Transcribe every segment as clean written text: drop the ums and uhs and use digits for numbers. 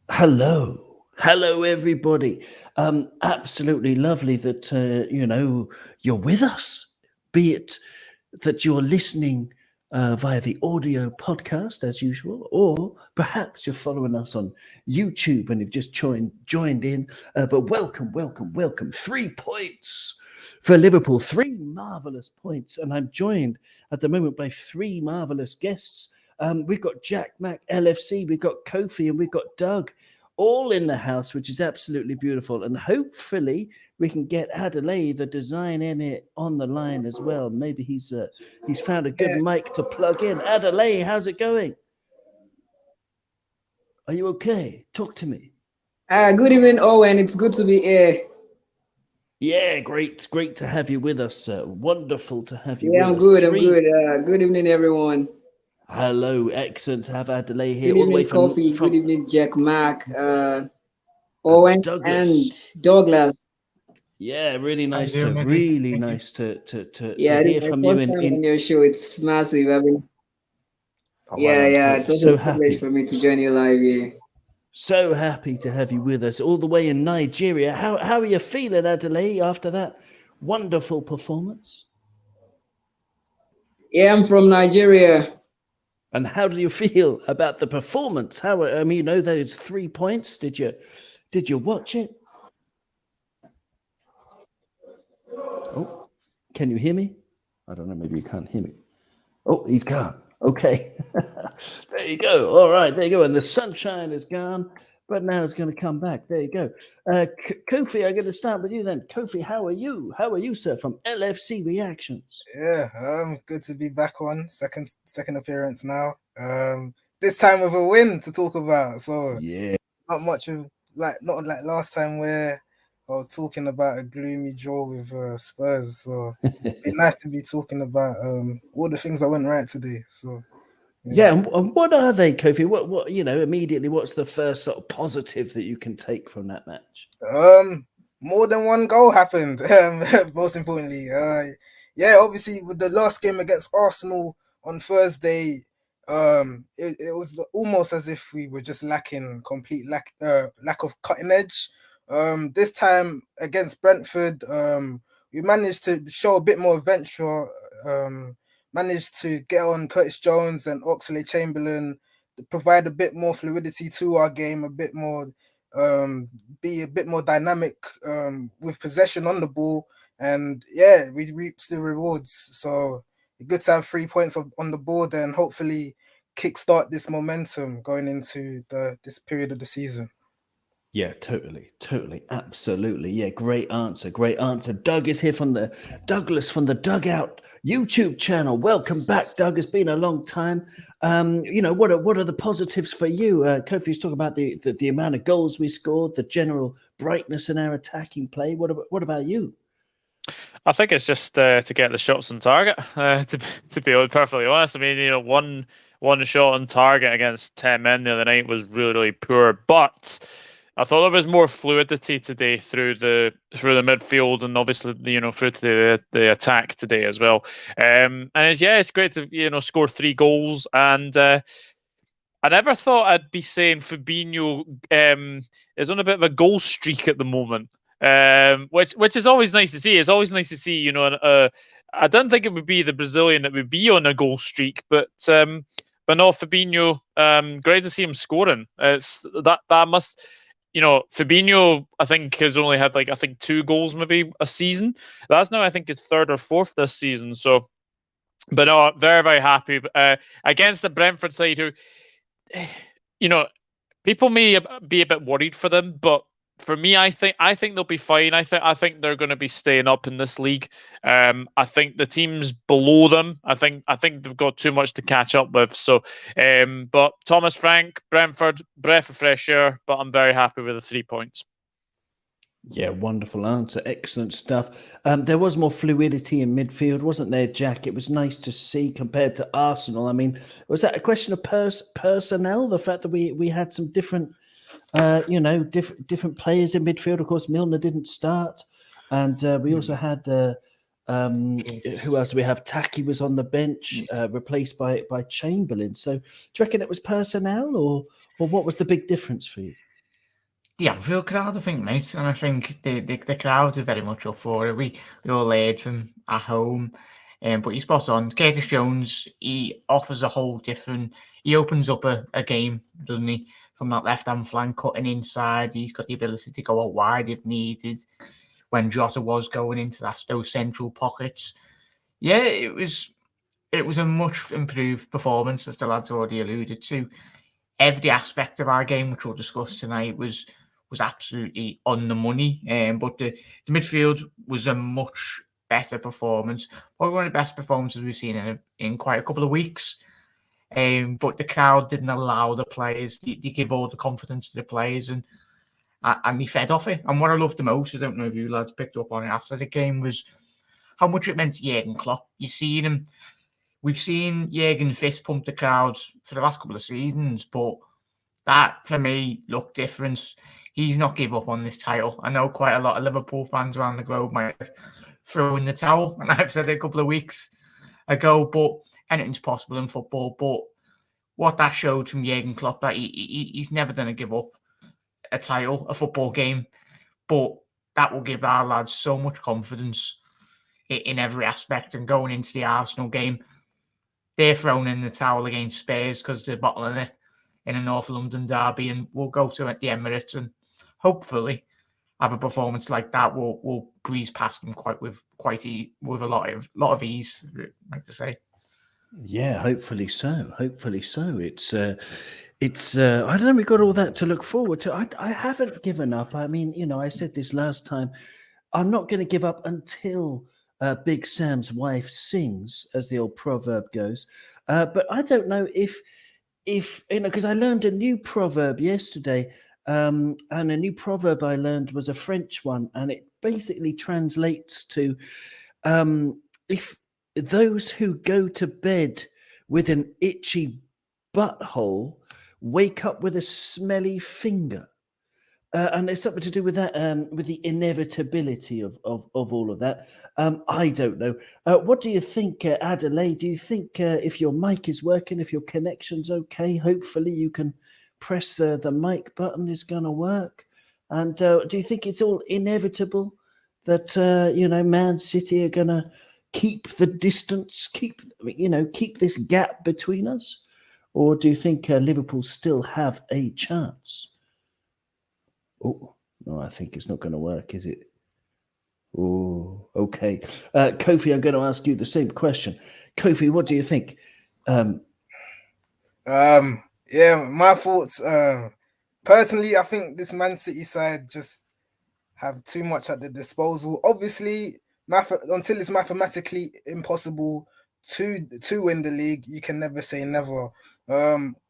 Hello, everybody. Absolutely lovely that you're with us. Be it that you're listening via the audio podcast as usual, or perhaps you're following us on YouTube and you've just joined in. But welcome. 3 points for Liverpool. Three marvelous points, and I'm joined at the moment by three marvelous guests. We've got Jack Mac LFC, we've got Kofi, and we've got Doug, all in the house, which is absolutely beautiful. And hopefully we can get Adelaide, the design emir, on the line as well. Maybe he's found a good Yeah. mic to plug in. Adelaide, how's it going? Are you okay? Talk to me. Good evening, Owen. It's good to be here. Yeah, great to have you with us, sir. Wonderful to have you Yeah, with I'm us. good. I'm Three. good. Good evening, everyone. Hello, excellent to have Adelaide here, Good all the way evening, from Coffee. Good from evening, Jack Mac, Owen, and Douglas. Douglas. Yeah, How you doing, Mizzy? really Thank you. nice to Yeah, this is hear my from you. first In time on in your show. It's massive. oh, well, Yeah, I'm yeah. so It's also so a privilege happy. for me to join you live here. So happy to have you with us all the way in Nigeria. How are you feeling, Adelaide, after that wonderful performance? Yeah, I'm from Nigeria. And how do you feel about the performance? How I mean, those 3 points. Did you watch it? Oh, can you hear me? I don't know. Maybe you can't hear me. Oh, he's gone. Okay. There you go. All right, there you go. And the sunshine is gone, but now it's going to come back. There you go. Kofi, I'm going to start with you then. Kofi, how are you? How are you, sir, from LFC Reactions? Yeah, good to be back on second appearance now. This time with a win to talk about. So Yeah. not much of not like last time where I was talking about a gloomy draw with Spurs. So be nice to be talking about all the things that went right today. So yeah. Yeah, and what are they, Kofi? What immediately, what's the first sort of positive that you can take from that match? More than one goal happened. Most importantly, yeah, obviously with the last game against Arsenal on Thursday, it was almost as if we were just lacking complete lack of cutting edge. This time against Brentford, we managed to show a bit more adventure. Managed to get on Curtis Jones and Oxlade-Chamberlain, to provide a bit more fluidity to our game, a bit more um, be a bit more dynamic with possession on the ball, and yeah, we reaped the rewards. So good to have 3 points on the board and hopefully kickstart this momentum going into this period of the season. Yeah, totally, absolutely. Yeah, great answer, great answer. Doug is here from the Douglas from the Dugout YouTube channel. Welcome back, Doug. It's been a long time. What are the positives for you? Kofi's talking about the amount of goals we scored, the general brightness in our attacking play. What about you? I think it's just to get the shots on target. To be perfectly honest, I mean, one shot on target against 10 men the other night was really poor. But I thought there was more fluidity today through the midfield and obviously through to the attack today as well. It's great to score 3 goals. And I never thought I'd be saying Fabinho is on a bit of a goal streak at the moment, which is always nice to see. It's always nice to see, I don't think it would be the Brazilian that would be on a goal streak, but no, Fabinho, great to see him scoring. It's that must, Fabinho, I think, has only had 2 goals maybe a season. That's now I think his third or fourth this season. So, but no, very very happy against the Brentford side who you know, people may be a bit worried for them, but for me, I think they'll be fine. I think they're going to be staying up in this league. I think the teams below them, I think they've got too much to catch up with. So, but Thomas Frank, Brentford, breath of fresh air. But I'm very happy with the 3 points. Yeah, wonderful answer. Excellent stuff. There was more fluidity in midfield, wasn't there, Jack? It was nice to see compared to Arsenal. I mean, was that a question of personnel? The fact that we had some different, different players in midfield. Of course, Milner didn't start, and we also had who else? Do we have Taki was on the bench, replaced by Chamberlain. So, do you reckon it was personnel, or what was the big difference for you? the Anfield crowd, I think, mate, and I think the crowd are very much up for it. We all heard from at home, but you're spot on. Curtis Jones, he offers a whole different. He opens up a game, doesn't he? From that left hand flank, cutting inside. He's got the ability to go out wide if needed. When Jota was going into those central pockets, yeah, it was a much improved performance, as the lads already alluded to. Every aspect of our game, which we'll discuss tonight, was absolutely on the money. But the midfield was a much better performance. Probably one of the best performances we've seen in quite a couple of weeks. But the crowd didn't allow the players. They give all the confidence to the players, and they fed off it. And what I loved the most, I don't know if you lads picked up on it after the game, was how much it meant to Jurgen Klopp. You see him. We've seen Jurgen fist pump the crowds for the last couple of seasons, but that, for me, looked different. He's not give up on this title. I know quite a lot of Liverpool fans around the globe might have thrown in the towel, and I've said it a couple of weeks ago, but anything's possible in football. But what that showed from Jurgen Klopp, that he's never going to give up a title, a football game, but that will give our lads so much confidence in every aspect. And going into the Arsenal game, they're thrown in the towel against Spurs because they're bottling it in a North London derby, and we'll go to the Emirates and hopefully have a performance like that. We'll breeze past them with a lot of ease, I'd like to say. Yeah, hopefully so. Hopefully so. It's I don't know, we've got all that to look forward to. I haven't given up. I mean, I said this last time. I'm not going to give up until Big Sam's wife sings, as the old proverb goes. But I don't know if because I learned a new proverb yesterday, and a new proverb I learned was a French one, and it basically translates to if those who go to bed with an itchy butthole wake up with a smelly finger. And there's something to do with that, with the inevitability of all of that. I don't know. What do you think, Adelaide? Do you think if your mic is working, if your connection's okay, hopefully you can press the mic button is going to work? And do you think it's all inevitable that, Man City are going to keep the distance, keep this gap between us? Or do you think Liverpool still have a chance? Oh, no, I think it's not going to work, is it? Oh, okay. Kofi, I'm going to ask you the same question. Kofi, what do you think? Yeah, my thoughts. Personally, I think this Man City side just have too much at the disposal. Obviously, until it's mathematically impossible to win the league, you can never say never.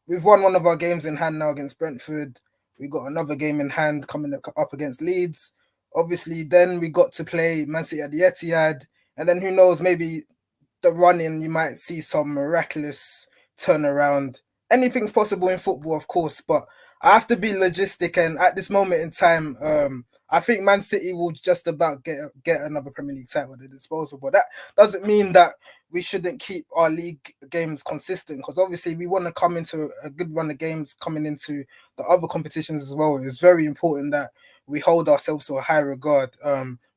We've won one of our games in hand now against Brentford. We got another game in hand coming up against Leeds. Obviously, then we got to play Man City at the Etihad, and then who knows, maybe the run-in, you might see some miraculous turnaround. Anything's possible in football, of course, but I have to be logistic, and at this moment in time, I think Man City will just about get another Premier League title at their disposal. But that doesn't mean that we shouldn't keep our league games consistent, because obviously we want to come into a good run of games coming into the other competitions as well. It's very important that we hold ourselves to a high regard,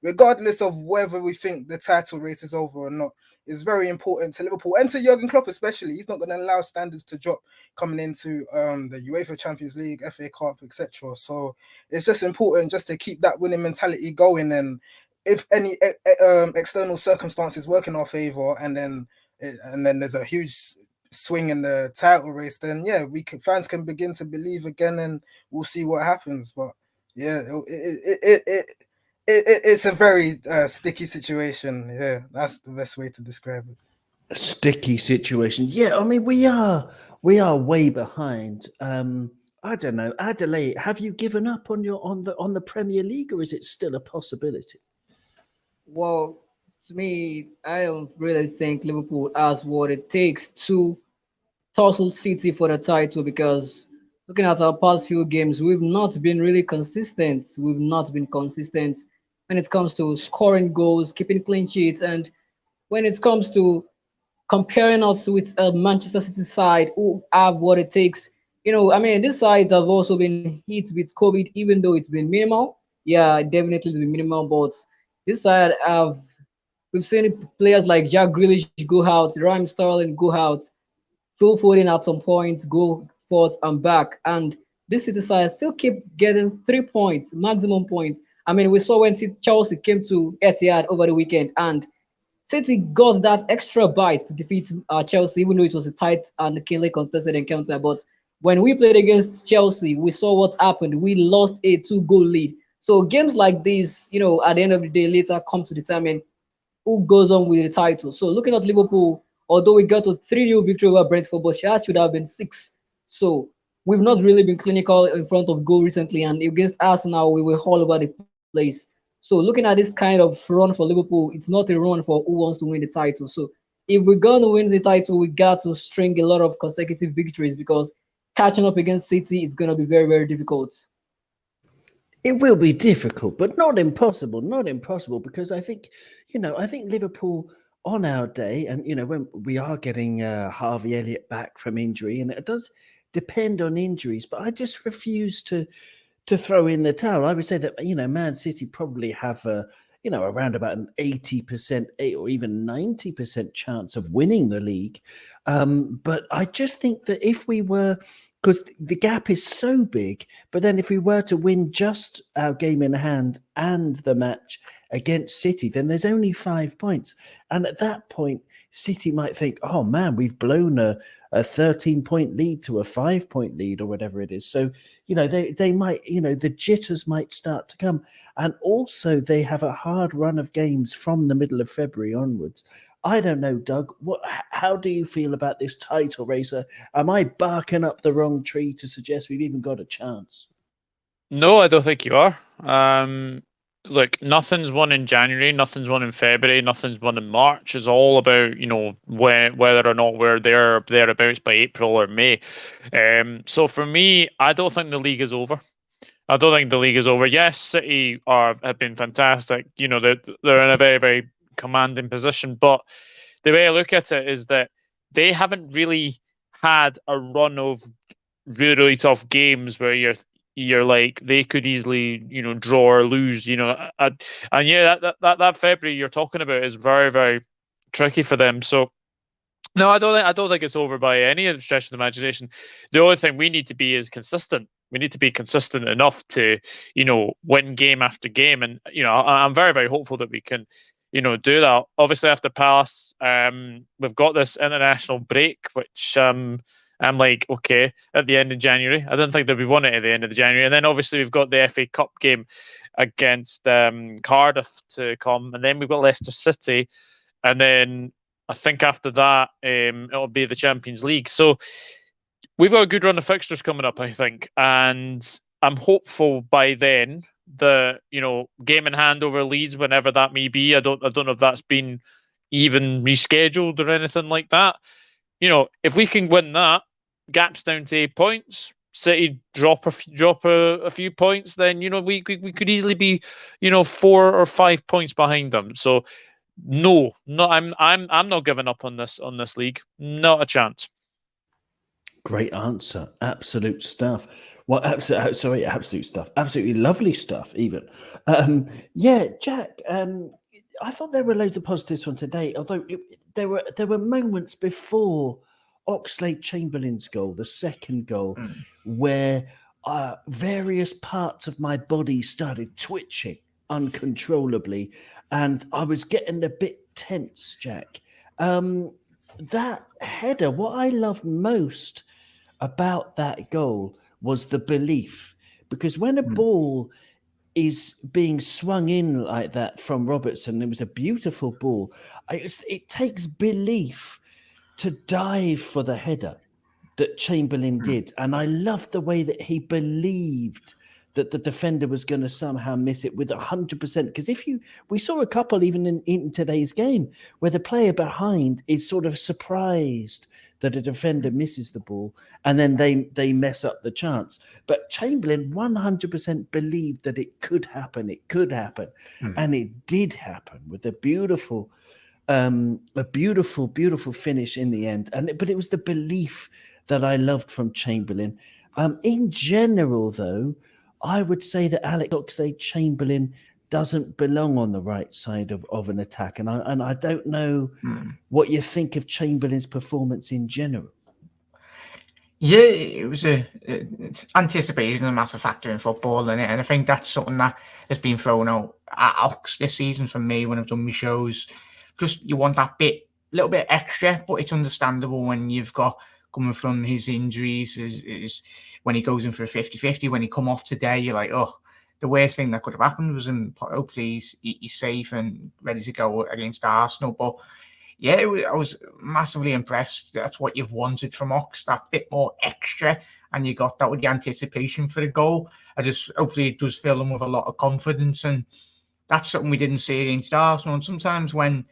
regardless of whether we think the title race is over or not. It's very important to Liverpool and to Jurgen Klopp especially. He's not going to allow standards to drop coming into the UEFA Champions League, FA Cup, etc. So it's just important just to keep that winning mentality going. And if any external circumstances work in our favour, and then there's a huge swing in the title race, then yeah, fans can begin to believe again, and we'll see what happens. But yeah, it's a very sticky situation. Yeah, that's the best way to describe it. A sticky situation. Yeah, I mean we are way behind. I don't know, Adelaide. Have you given up on the Premier League, or is it still a possibility? Well, to me, I don't really think Liverpool has what it takes to tussle City for the title, because looking at our past few games, we've not been really consistent. We've not been consistent when it comes to scoring goals, keeping clean sheets, and when it comes to comparing us with a Manchester City side who have what it takes I mean, these sides have also been hit with COVID, even though it's been minimal. Yeah, definitely it's been minimal, but this side have we've seen players like Jack Grealish go out, Raheem Sterling go out, Phil Foden at some points go forth and back, and this City side still keep getting 3 points, maximum points. I mean, we saw when Chelsea came to Etihad over the weekend, and City got that extra bite to defeat Chelsea, even though it was a tight and keenly contested encounter. But when we played against Chelsea, we saw what happened. We lost a 2-goal lead. So games like this, at the end of the day, later come to determine who goes on with the title. So looking at Liverpool, although we got a 3-0 victory over Brentford, but that should have been 6. So we've not really been clinical in front of goal recently, and against Arsenal, we were all over the place. So looking at this kind of run for Liverpool, it's not a run for who wants to win the title. So if we're going to win the title, we got to string a lot of consecutive victories because catching up against City is going to be very, very difficult. It will be difficult, but not impossible. Not impossible, because I think, I think Liverpool on our day, and when we are getting Harvey Elliott back from injury, and it does depend on injuries, but I just refuse to throw in the towel. I would say that Man City probably have around about an 80% or even 90% chance of winning the league. But I just think that if we were, because the gap is so big, but then if we were to win just our game in hand and the match against City, then there's only 5 points. And at that point, City might think, oh man, we've blown a 13-point lead to a 5-point lead or whatever it is. So, they might, the jitters might start to come. And also they have a hard run of games from the middle of February onwards. I don't know, Doug, how do you feel about this title race? Am I barking up the wrong tree to suggest we've even got a chance? No, I don't think you are. Look, nothing's won in January, nothing's won in February, nothing's won in March. It's all about, whether or not we're thereabouts by April or May. So for me, I don't think the league is over. I don't think the league is over. Yes, City have been fantastic. They're in a very, very commanding position. But the way I look at it is that they haven't really had a run of really, really tough games where you're like they could easily draw or lose. And yeah, that February you're talking about is very, very tricky for them. So no, I don't think it's over by any stretch of the imagination. The only thing we need to be is consistent. We need to be consistent enough to, win game after game. And, I'm very, very hopeful that we can, do that. Obviously, after Palace, we've got this international break, which I'm like, okay, at the end of January. I didn't think there'd be one at the end of the January. And then obviously we've got the FA Cup game against Cardiff to come. And then we've got Leicester City. And then I think after that, it'll be the Champions League. So we've got a good run of fixtures coming up, I think. And I'm hopeful by then the, game in hand over Leeds, whenever that may be. I don't know if that's been even rescheduled or anything like that. If we can win that, gaps down to 8 points, City drop a few points, then, we could easily be, 4 or 5 points behind them. So no, I'm not giving up on this league. Not a chance. Great answer. Absolute stuff. Well, absolute stuff. Absolutely lovely stuff, even. Yeah, Jack, I thought there were loads of positives from today, although there were moments before Oxlade-Chamberlain's goal, the second goal, where various parts of my body started twitching uncontrollably, and I was getting a bit tense, Jack. That header, what I loved most about that goal was the belief, because when a ball is being swung in like that from Robertson, it was a beautiful ball. It takes belief to dive for the header that Chamberlain did, and I loved the way that he believed that the defender was going to somehow miss it with 100%. Because we saw a couple even in today's game where the player behind is sort of surprised that a defender misses the ball, and then they mess up the chance. But Chamberlain 100% believed that it could happen. It could happen, and it did happen with a beautiful finish in the end. But it was the belief that I loved from Chamberlain. In general, though, I would say that Alex Oxlade-Chamberlain doesn't belong on the right side of an attack, and I don't know what you think of Chamberlain's performance in general. Yeah, it was it's anticipation is a massive factor in football, and I think that's something that has been thrown out at Ox this season for me when I've done my shows. Just you want that little bit extra, but it's understandable when you've got coming from his injuries is when he goes in for a 50-50. When he come off today, you're like, oh, the worst thing that could have happened was him. Hopefully he's safe and ready to go against Arsenal, but. Yeah, I was massively impressed. That's what you've wanted from Ox, that bit more extra, and you got that with the anticipation for the goal. Hopefully it does fill them with a lot of confidence, and that's something we didn't see against Arsenal. And sometimes when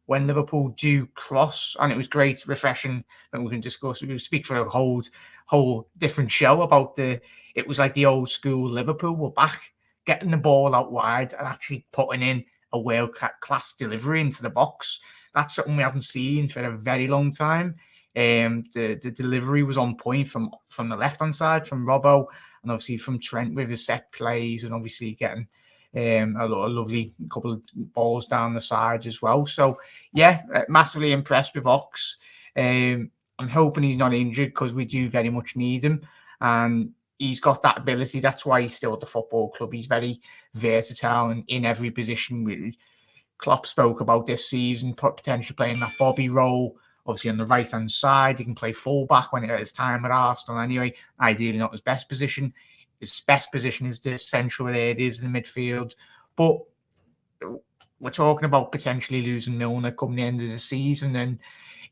Liverpool do cross, and it was great, refreshing, and we can speak for a whole different show about it was like the old school Liverpool were back, getting the ball out wide and actually putting in a world-class delivery into the box. That's something we haven't seen for a very long time. The delivery was on point from the left-hand side, from Robbo, and obviously from Trent with his set plays, and obviously getting a lovely couple of balls down the sides as well. So, yeah, massively impressed with Ox. I'm hoping he's not injured because we do very much need him. And he's got that ability. That's why he's still at the football club. He's very versatile and in every position. Klopp spoke about this season, potentially playing that Bobby role, obviously on the right-hand side. He can play full-back when it has time at Arsenal anyway. Ideally not his best position. His best position is the central areas in the midfield. But we're talking about potentially losing Milner come the end of the season. And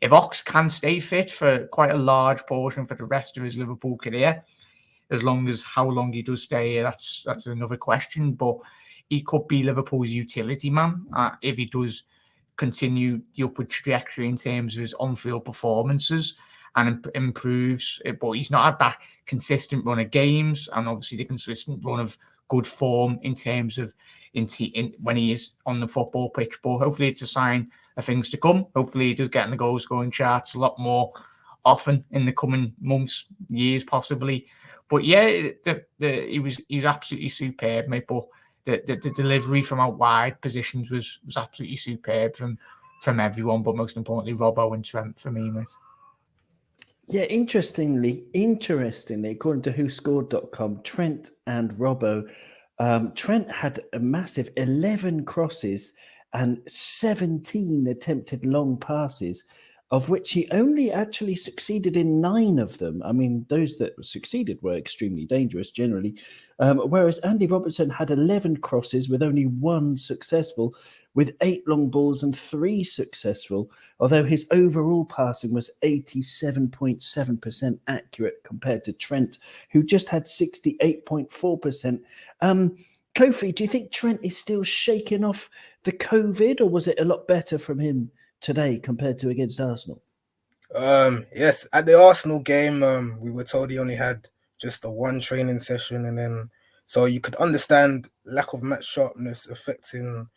if Ox can stay fit for quite a large portion for the rest of his Liverpool career, as long as how long he does stay here, that's another question. But he could be Liverpool's utility man if he does continue the upward trajectory in terms of his on-field performances and improves. But he's not had that consistent run of games and obviously the consistent run of good form in terms of when he is on the football pitch. But hopefully it's a sign of things to come. Hopefully he does get in the goal scoring charts a lot more often in the coming months, years possibly. But yeah, he was absolutely superb, mate. But the delivery from out wide positions was absolutely superb from everyone, but most importantly, Robbo and Trent for me, mate. Yeah, interestingly, according to WhoScored.com, Trent and Robbo, Trent had a massive 11 crosses and 17 attempted long passes, of which he only actually succeeded in 9 of them. I mean, those that succeeded were extremely dangerous generally. Whereas Andy Robertson had 11 crosses with only 1 successful, with 8 long balls and 3 successful, although his overall passing was 87.7% accurate compared to Trent, who just had 68.4%. Kofi, do you think Trent is still shaking off the COVID, or was it a lot better from him today compared to against Arsenal? Yes, at the Arsenal game, we were told he only had just a 1 training session, and then so you could understand lack of match sharpness affecting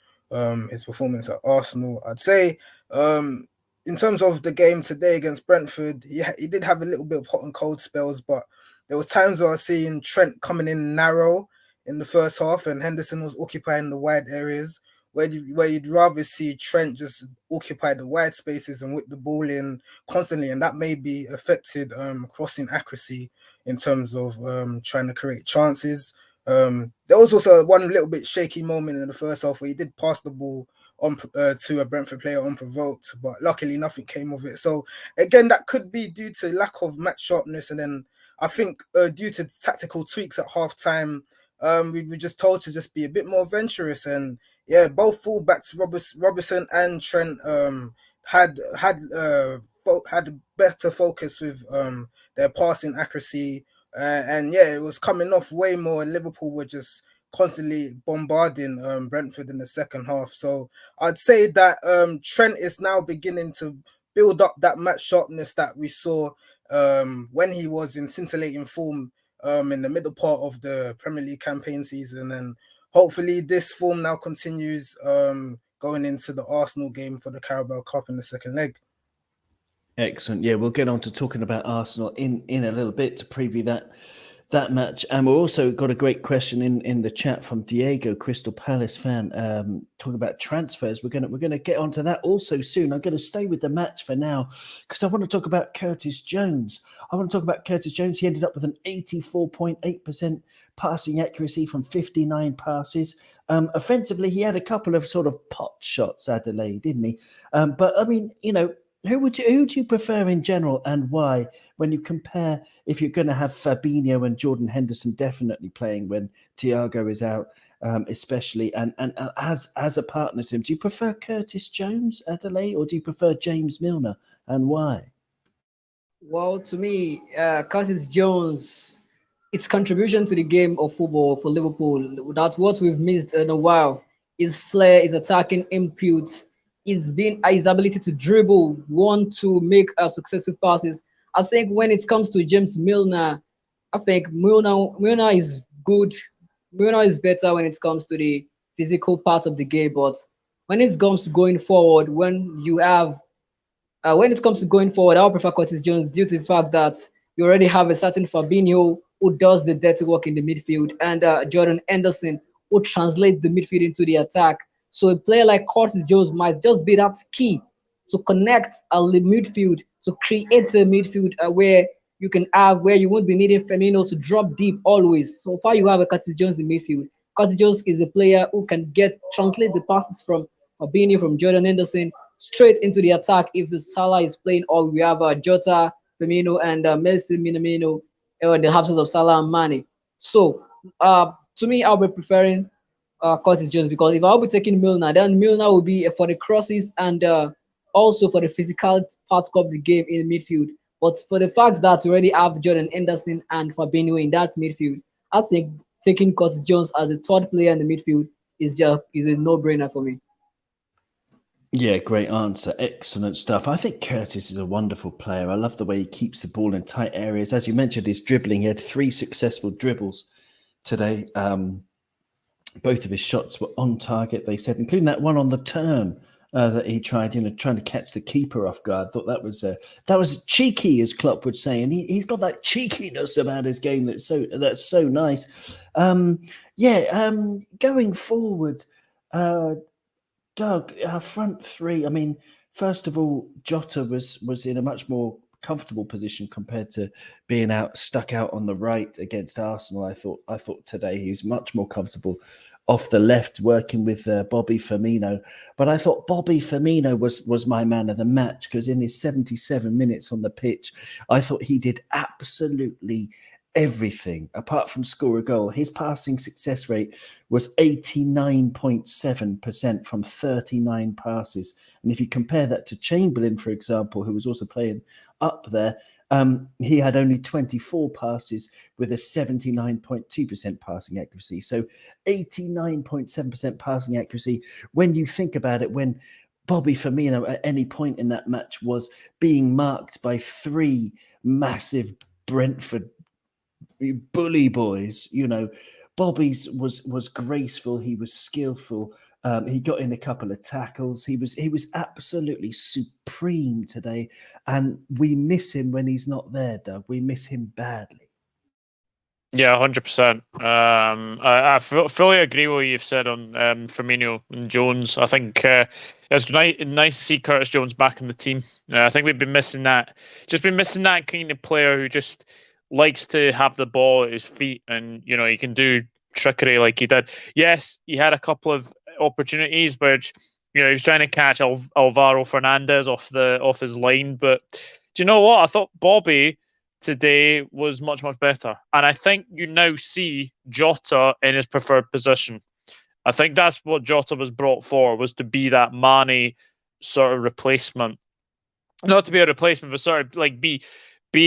his performance at Arsenal. I'd say in terms of the game today against Brentford, he did have a little bit of hot and cold spells, but there was times where I was seeing Trent coming in narrow in the first half, and Henderson was occupying the wide areas. Where you'd rather see Trent just occupy the wide spaces and whip the ball in constantly, and that maybe affected crossing accuracy in terms of trying to create chances. There was also one little bit shaky moment in the first half where he did pass the ball on to a Brentford player unprovoked, but luckily nothing came of it. So again, that could be due to lack of match sharpness, and then I think due to tactical tweaks at halftime, we were just told to just be a bit more venturous. And yeah, both fullbacks, Robertson and Trent, had better focus with their passing accuracy, and yeah, it was coming off way more. Liverpool were just constantly bombarding Brentford in the second half. So I'd say that Trent is now beginning to build up that match sharpness that we saw when he was in scintillating form in the middle part of the Premier League campaign season, and hopefully this form now continues going into the Arsenal game for the Carabao Cup in the second leg. Excellent. Yeah, we'll get on to talking about Arsenal in a little bit to preview that match. And we've also got a great question in the chat from Diego, Crystal Palace fan, talking about transfers. We're gonna get onto that also soon. I'm gonna stay with the match for now because I want to talk about Curtis Jones. He ended up with an 84.8% passing accuracy from 59 passes. Offensively, he had a couple of sort of pot shots, Adelaide, didn't he? But I mean, who do you prefer in general, and why? When you compare, if you're going to have Fabinho and Jordan Henderson definitely playing when Thiago is out, especially, and as a partner to him, do you prefer Curtis Jones, Adelaide, or do you prefer James Milner, and why? Well, to me, Curtis Jones, its contribution to the game of football for Liverpool, that's what we've missed in a while. His flair, his attacking inputs, his ability to dribble, want to make successive passes. I think when it comes to James Milner, I think Milner is good. Milner is better when it comes to the physical part of the game, but when it comes to going forward, when it comes to going forward, I would prefer Curtis Jones due to the fact that you already have a certain Fabinho who does the dirty work in the midfield, and Jordan Henderson who translates the midfield into the attack. So a player like Curtis Jones might just be that key to connect the midfield, to create a midfield where you won't be needing Firmino to drop deep always. So far, you have a Curtis Jones in midfield. Curtis Jones is a player who can translate the passes from Fabinho, from Jordan Henderson, straight into the attack if the Salah is playing, or we have Jota, Firmino, and Messi, Minamino, in the absence of Salah and Mane. So, to me, I'll be preferring Curtis Jones, because if I'll be taking Milner, then Milner will be for the crosses and also for the physical part of the game in the midfield. But for the fact that we already have Jordan Henderson and Fabinho in that midfield, I think taking Curtis Jones as the third player in the midfield is a no-brainer for me. Yeah, great answer. Excellent stuff. I think Curtis is a wonderful player. I love the way he keeps the ball in tight areas. As you mentioned, his dribbling, he had 3 successful dribbles today. Both of his shots were on target, they said, including that one on the turn that he tried, trying to catch the keeper off guard. I thought that was cheeky, as Klopp would say, and he's got that cheekiness about his game that's so nice. Going forward, Doug, our front three. I mean, first of all, Jota was in a much more comfortable position compared to being stuck out on the right against Arsenal. I thought today he was much more comfortable off the left, working with Bobby Firmino. But I thought Bobby Firmino was my man of the match, because in his 77 minutes on the pitch, I thought he did absolutely everything apart from score a goal. His passing success rate was 89.7% from 39 passes. And if you compare that to Chamberlain, for example, who was also playing up there, he had only 24 passes with a 79.2% passing accuracy. So 89.7% passing accuracy. When you think about it, when Bobby Firmino at any point in that match was being marked by 3 massive Brentford bully boys, Bobby's was graceful. He was skillful. He got in a couple of tackles. He was absolutely supreme today, and we miss him when he's not there, Doug. We miss him badly. Yeah, 100%. I fully agree with what you've said on Firmino and Jones. I think it's nice to see Curtis Jones back in the team. I think we've been missing that. Just been missing that kind of player who just likes to have the ball at his feet, and he can do trickery like he did. Yes, he had a couple of opportunities, which he was trying to catch Alvaro Fernandez off his line. But do you know what? I thought Bobby today was much better, and I think you now see Jota in his preferred position. I think that's what Jota was brought for, was to be that Mane sort of replacement. Not to be a replacement, but sort of like be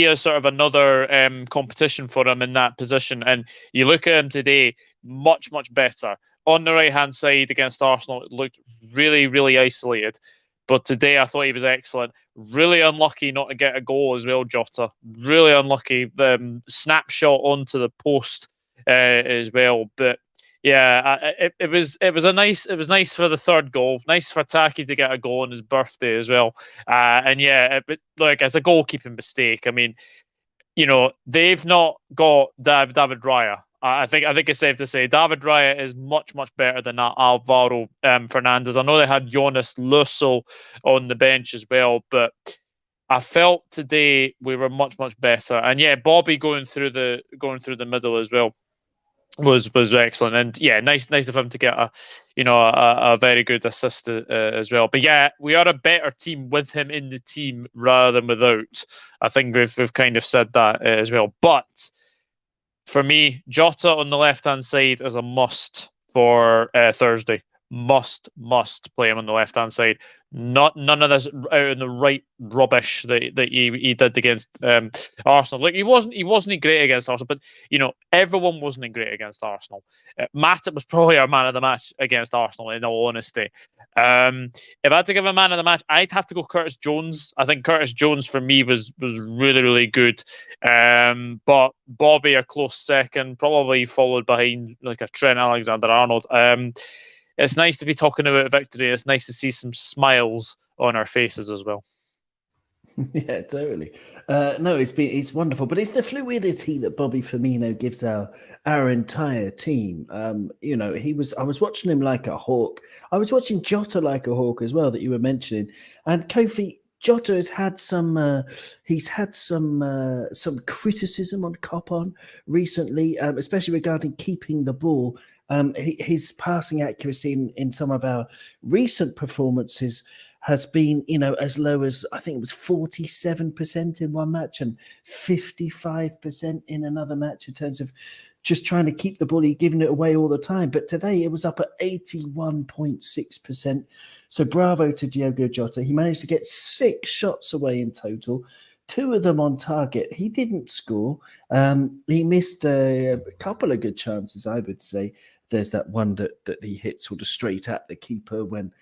a sort of another competition for him in that position. And you look at him today, much better. On the right-hand side against Arsenal, it looked really isolated. But today I thought he was excellent. Really unlucky not to get a goal as well, Jota. Really unlucky. Snapshot onto the post as well. But it was nice for the third goal. Nice for Taki to get a goal on his birthday as well. And yeah, like as a goalkeeping mistake. I mean, they've not got David Raya. I think it's safe to say David Raya is much better than that Alvaro Fernandez. I know they had Jonas Lusso on the bench as well, but I felt today we were much better. And yeah, Bobby going through the middle as well was excellent. And yeah, nice of him to get a very good assist as well. But yeah, we are a better team with him in the team rather than without. I think we've kind of said that as well. But for me, Jota on the left hand side is a must for Thursday. Must play him on the left hand side. None of this out in the right rubbish that he did against Arsenal. Like he wasn't great against Arsenal, but everyone wasn't great against Arsenal. Matip was probably our man of the match against Arsenal, in all honesty. If I had to give a man of the match, I'd have to go Curtis Jones. I think Curtis Jones for me was really good. But Bobby a close second, probably followed behind like a Trent Alexander-Arnold. It's nice to be talking about victory. It's nice to see some smiles on our faces as well. Yeah, totally. No, it's wonderful, but it's the fluidity that Bobby Firmino gives our entire team. I was watching him like a hawk. I was watching Jota like a hawk as well, that you were mentioning. And Kofi, Jota has had some criticism on Copon recently, especially regarding keeping the ball. His passing accuracy in some of our recent performances has been, as low as, I think it was 47% in one match and 55% in another match in terms of just trying to keep the ball, giving it away all the time. But today it was up at 81.6%. So bravo to Diogo Jota. He managed to get 6 shots away in total, 2 of them on target. He didn't score. He missed a couple of good chances, I would say. There's that one that he hit sort of straight at the keeper when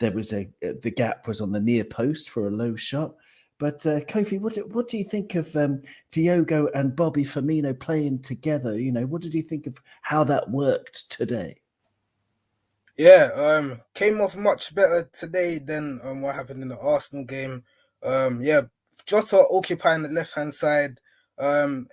there was the gap was on the near post for a low shot. But Kofi, what do you think of Diogo and Bobby Firmino playing together? What did you think of how that worked today? Yeah, came off much better today than what happened in the Arsenal game. Jota occupying the left-hand side.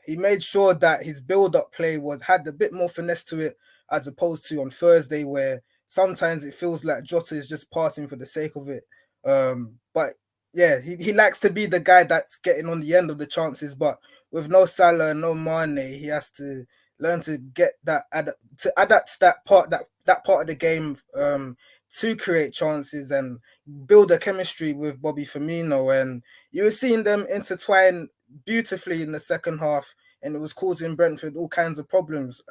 He made sure that his build-up play had a bit more finesse to it, as opposed to on Thursday, where sometimes it feels like Jota is just passing for the sake of it. But yeah, he likes to be the guy that's getting on the end of the chances. But with no Salah and no Mane, he has to learn to get that adapt that part of the game to create chances and build a chemistry with Bobby Firmino. And you were seeing them intertwine beautifully in the second half, and it was causing Brentford all kinds of problems.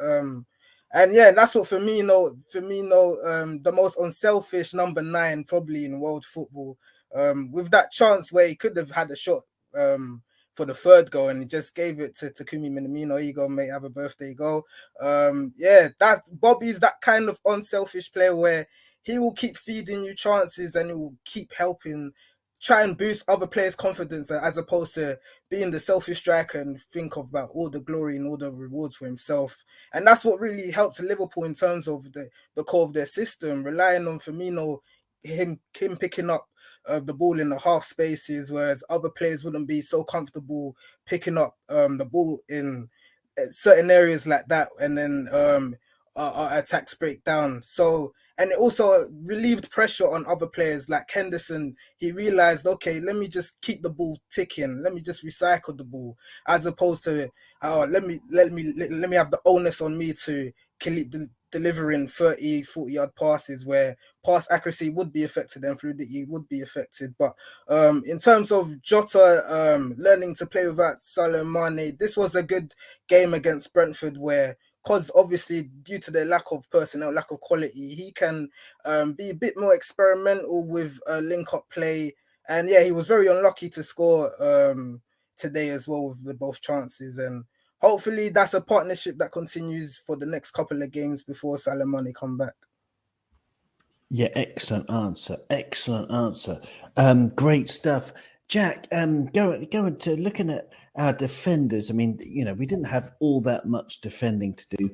And yeah, that's what Firmino, the most unselfish number 9 probably in world football. With that chance where he could have had a shot for the third goal, and he just gave it to Takumi Minamino. Here you go, mate, have a birthday goal. Bobby's that kind of unselfish player where he will keep feeding you chances and he will keep helping try and boost other players' confidence, as opposed to being the selfish striker and think about all the glory and all the rewards for himself. And that's what really helped Liverpool in terms of the core of their system, relying on Firmino, him picking up the ball in the half spaces, whereas other players wouldn't be so comfortable picking up the ball in certain areas like that, and then our attacks break down. So, and it also relieved pressure on other players like Henderson. He realized, okay, let me just keep the ball ticking. Let me just recycle the ball, as opposed to let me have the onus on me to keep delivering 30, 40-yard passes where pass accuracy would be affected and fluidity would be affected. But in terms of Jota learning to play without Salah and Mane, this was a good game against Brentford where, because obviously due to their lack of personnel, lack of quality, he can be a bit more experimental with link-up play. And yeah, he was very unlucky to score today as well with the both chances. And hopefully that's a partnership that continues for the next couple of games before Salah and Mane come back. Yeah, excellent answer. Great stuff. Jack, going to looking at our defenders. I mean, we didn't have all that much defending to do.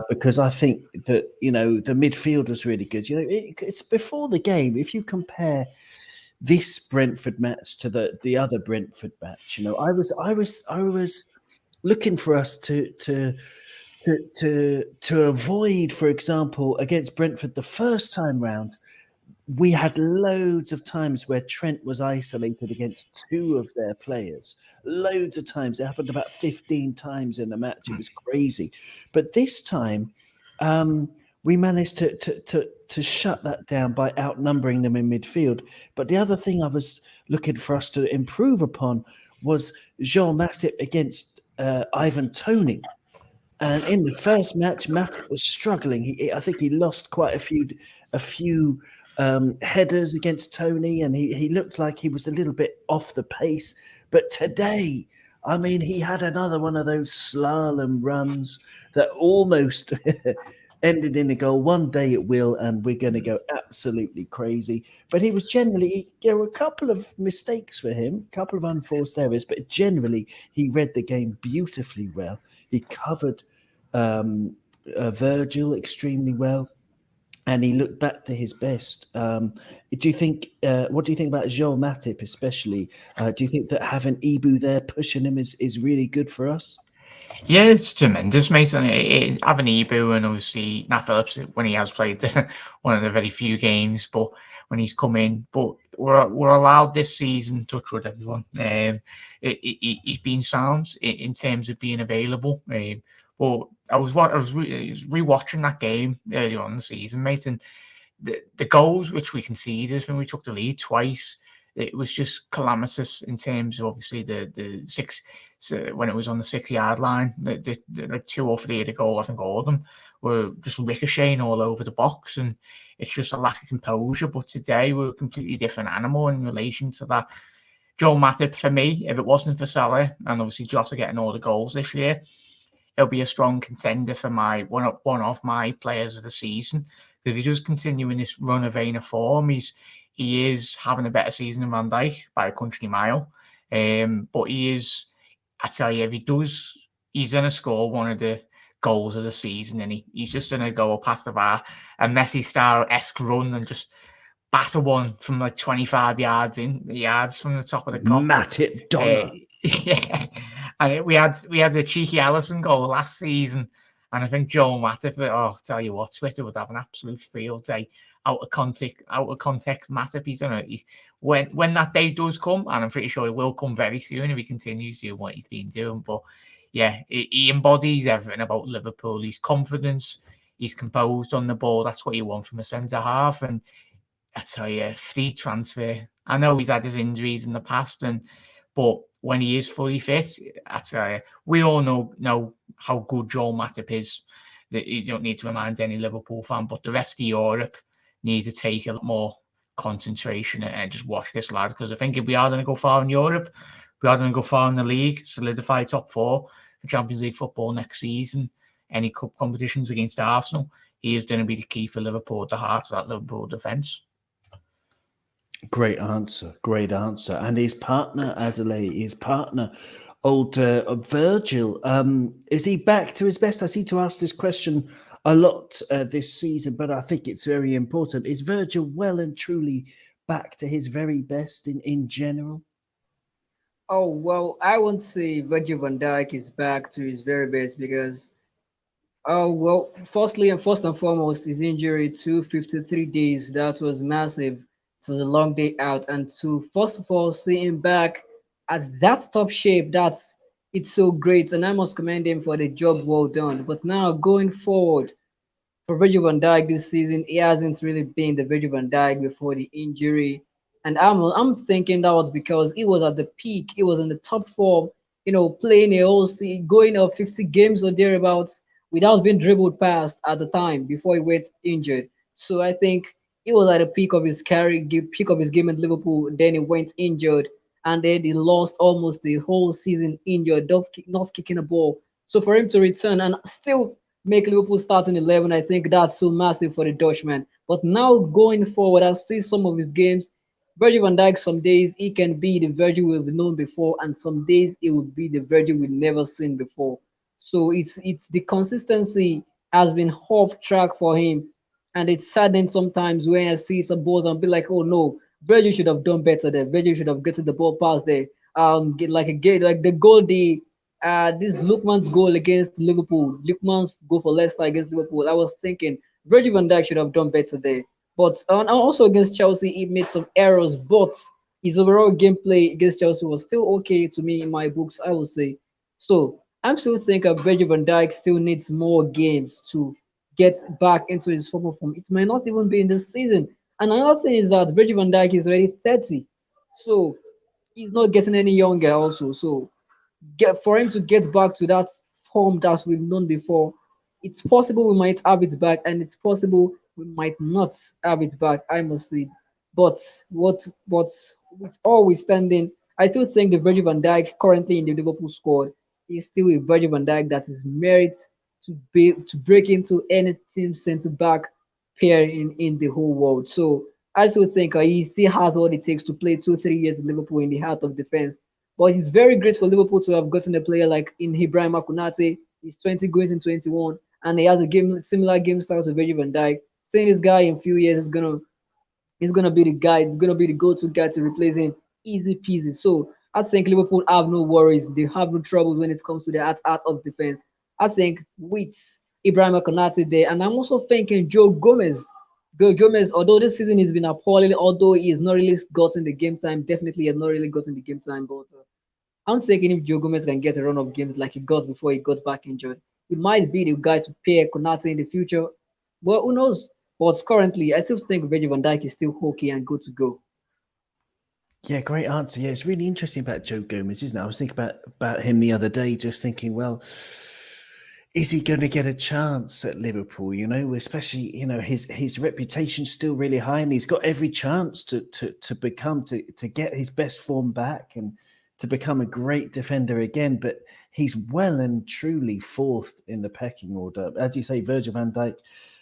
because I think that the midfield was really good. It's before the game. If you compare this Brentford match to the other Brentford match, I was looking for us to avoid, for example, against Brentford the first time round. We had loads of times where Trent was isolated against two of their players. Loads of times. It happened about 15 times in the match. It was crazy. But this time, we managed to shut that down by outnumbering them in midfield. But the other thing I was looking for us to improve upon was Jean Matip against Ivan Toney. And in the first match, Matip was struggling. I think he lost quite a few headers against Tony, and he looked like he was a little bit off the pace. But today, I mean, he had another one of those slalom runs that almost ended in a goal. One day it will, and we're going to go absolutely crazy. But he was there were a couple of mistakes for him, a couple of unforced errors, but generally he read the game beautifully well. He covered Virgil extremely well, and he looked back to his best. Do you think? What do you think about Joel Matip, especially? Do you think that having Ibu there pushing him is really good for us? Yeah, it's tremendous, mate. And having Ibu and obviously Nat Phillips when he has played one of the very few games, but when he's come in, but we're allowed this season, touch wood, everyone. He's been sound in terms of being available. But I was rewatching that game earlier on in the season, mate, and the goals which we conceded when we took the lead twice, it was just calamitous in terms of obviously the six. So when it was on the 6-yard line, the 2 or 3 of the goal, I think all of them were just ricocheting all over the box, and it's just a lack of composure. But today we're a completely different animal in relation to that. Joel Matip, for me, if it wasn't for Salah and obviously Jota getting all the goals this year, he'll be a strong contender for my one of my players of the season. If he does continue in this run of vein of form, he is having a better season than Van Dijk by a country mile. But he is, I tell you, if he does, he's going to score one of the goals of the season, and he's just going to go past the bar, a Messi style-esque run and just batter one from like 25 yards from the top of the cup. Matip Donna. Yeah, and we had a cheeky Alisson goal last season, and I think Joel Matip. Oh, tell you what, Twitter would have an absolute field day. Out of context, Matip. When that day does come, and I'm pretty sure it will come very soon if he continues doing what he's been doing. But yeah, he embodies everything about Liverpool. He's confidence, he's composed on the ball. That's what you want from a centre half. And I tell you, free transfer. I know he's had his injuries in the past, but when he is fully fit, I tell you, we all know how good Joel Matip is. That you don't need to remind any Liverpool fan, but the rest of Europe needs to take a lot more concentration and just watch this, lads. Because I think if we are going to go far in Europe, we are going to go far in the league, solidify top 4 for Champions League football next season, any cup competitions against Arsenal, he is going to be the key for Liverpool at the heart of that Liverpool defence. Great answer. And his partner, Adelaide, old Virgil, is he back to his best? I seem to ask this question a lot this season, but I think it's very important. Is Virgil well and truly back to his very best in general? Oh, well, I won't say Virgil van Dijk is back to his very best because, oh, well, first and foremost, his injury to 53 days, that was massive. It was a long day out. And to, first of all, see him back at that top shape, it's so great. And I must commend him for the job well done. But now going forward, for Virgil van Dijk this season, he hasn't really been the Virgil van Dijk before the injury. And I'm thinking that was because he was at the peak, he was in the top form, playing a whole season, going up 50 games or thereabouts without being dribbled past at the time before he went injured. So I think he was at the peak of his career, peak of his game at Liverpool. Then he went injured, and then he lost almost the whole season injured, not kicking a ball. So for him to return and still make Liverpool start in 11, I think that's so massive for the Dutchman. But now going forward, I see some of his games. Virgil van Dijk, some days he can be the Virgil we've known before, and some days it will be the Virgil we've never seen before. So it's the consistency has been off track for him. And it's saddening sometimes when I see some balls and be like, oh no, Virgil should have done better there. Virgil should have gotten the ball past there. Get like a gate, like the goal, this Lookman's goal against Liverpool, Lookman's goal for Leicester against Liverpool. I was thinking Virgil van Dijk should have done better there. But and also against Chelsea, he made some errors, but his overall gameplay against Chelsea was still okay to me in my books, I would say. So I'm still thinking Virgil van Dijk still needs more games to get back into his former form. It might not even be in this season. And another thing is that Virgil van Dijk is already 30. So he's not getting any younger also. So get for him to get back to that form that we've known before, it's possible we might have it back, and it's possible we might not have it back. I must say, but with all we standing, I still think the Virgil van Dijk currently in the Liverpool squad is still a Virgil van Dijk that is merit to break into any team centre back pair in the whole world. So I still think he still has what it takes to play 2 3 years in Liverpool in the heart of defense. But it's very great for Liverpool to have gotten a player like in Ibrahim Konate. He's 20 going into 21, and he has a similar game style to Virgil van Dijk. Seeing this guy in a few years is gonna be the guy. It's gonna be the go-to guy to replace him. Easy peasy. So I think Liverpool have no worries. They have no trouble when it comes to the art of defense. I think with Ibrahim Konate there, and I'm also thinking Joe Gomez. Joe Gomez, although this season has been appalling, although he has not really gotten the game time, definitely has not really gotten the game time. But I'm thinking if Joe Gomez can get a run of games like he got before he got back injured, he might be the guy to pair Konate in the future. Well, who knows? But currently, I still think Virgil van Dijk is still okay and good to go. Yeah, great answer. Yeah, it's really interesting about Joe Gomez, isn't it? I was thinking about him the other day, just thinking, well, is he going to get a chance at Liverpool? You know, especially his reputation's still really high, and he's got every chance to get his best form back and to become a great defender again. But he's well and truly fourth in the pecking order, as you say. Virgil van Dijk,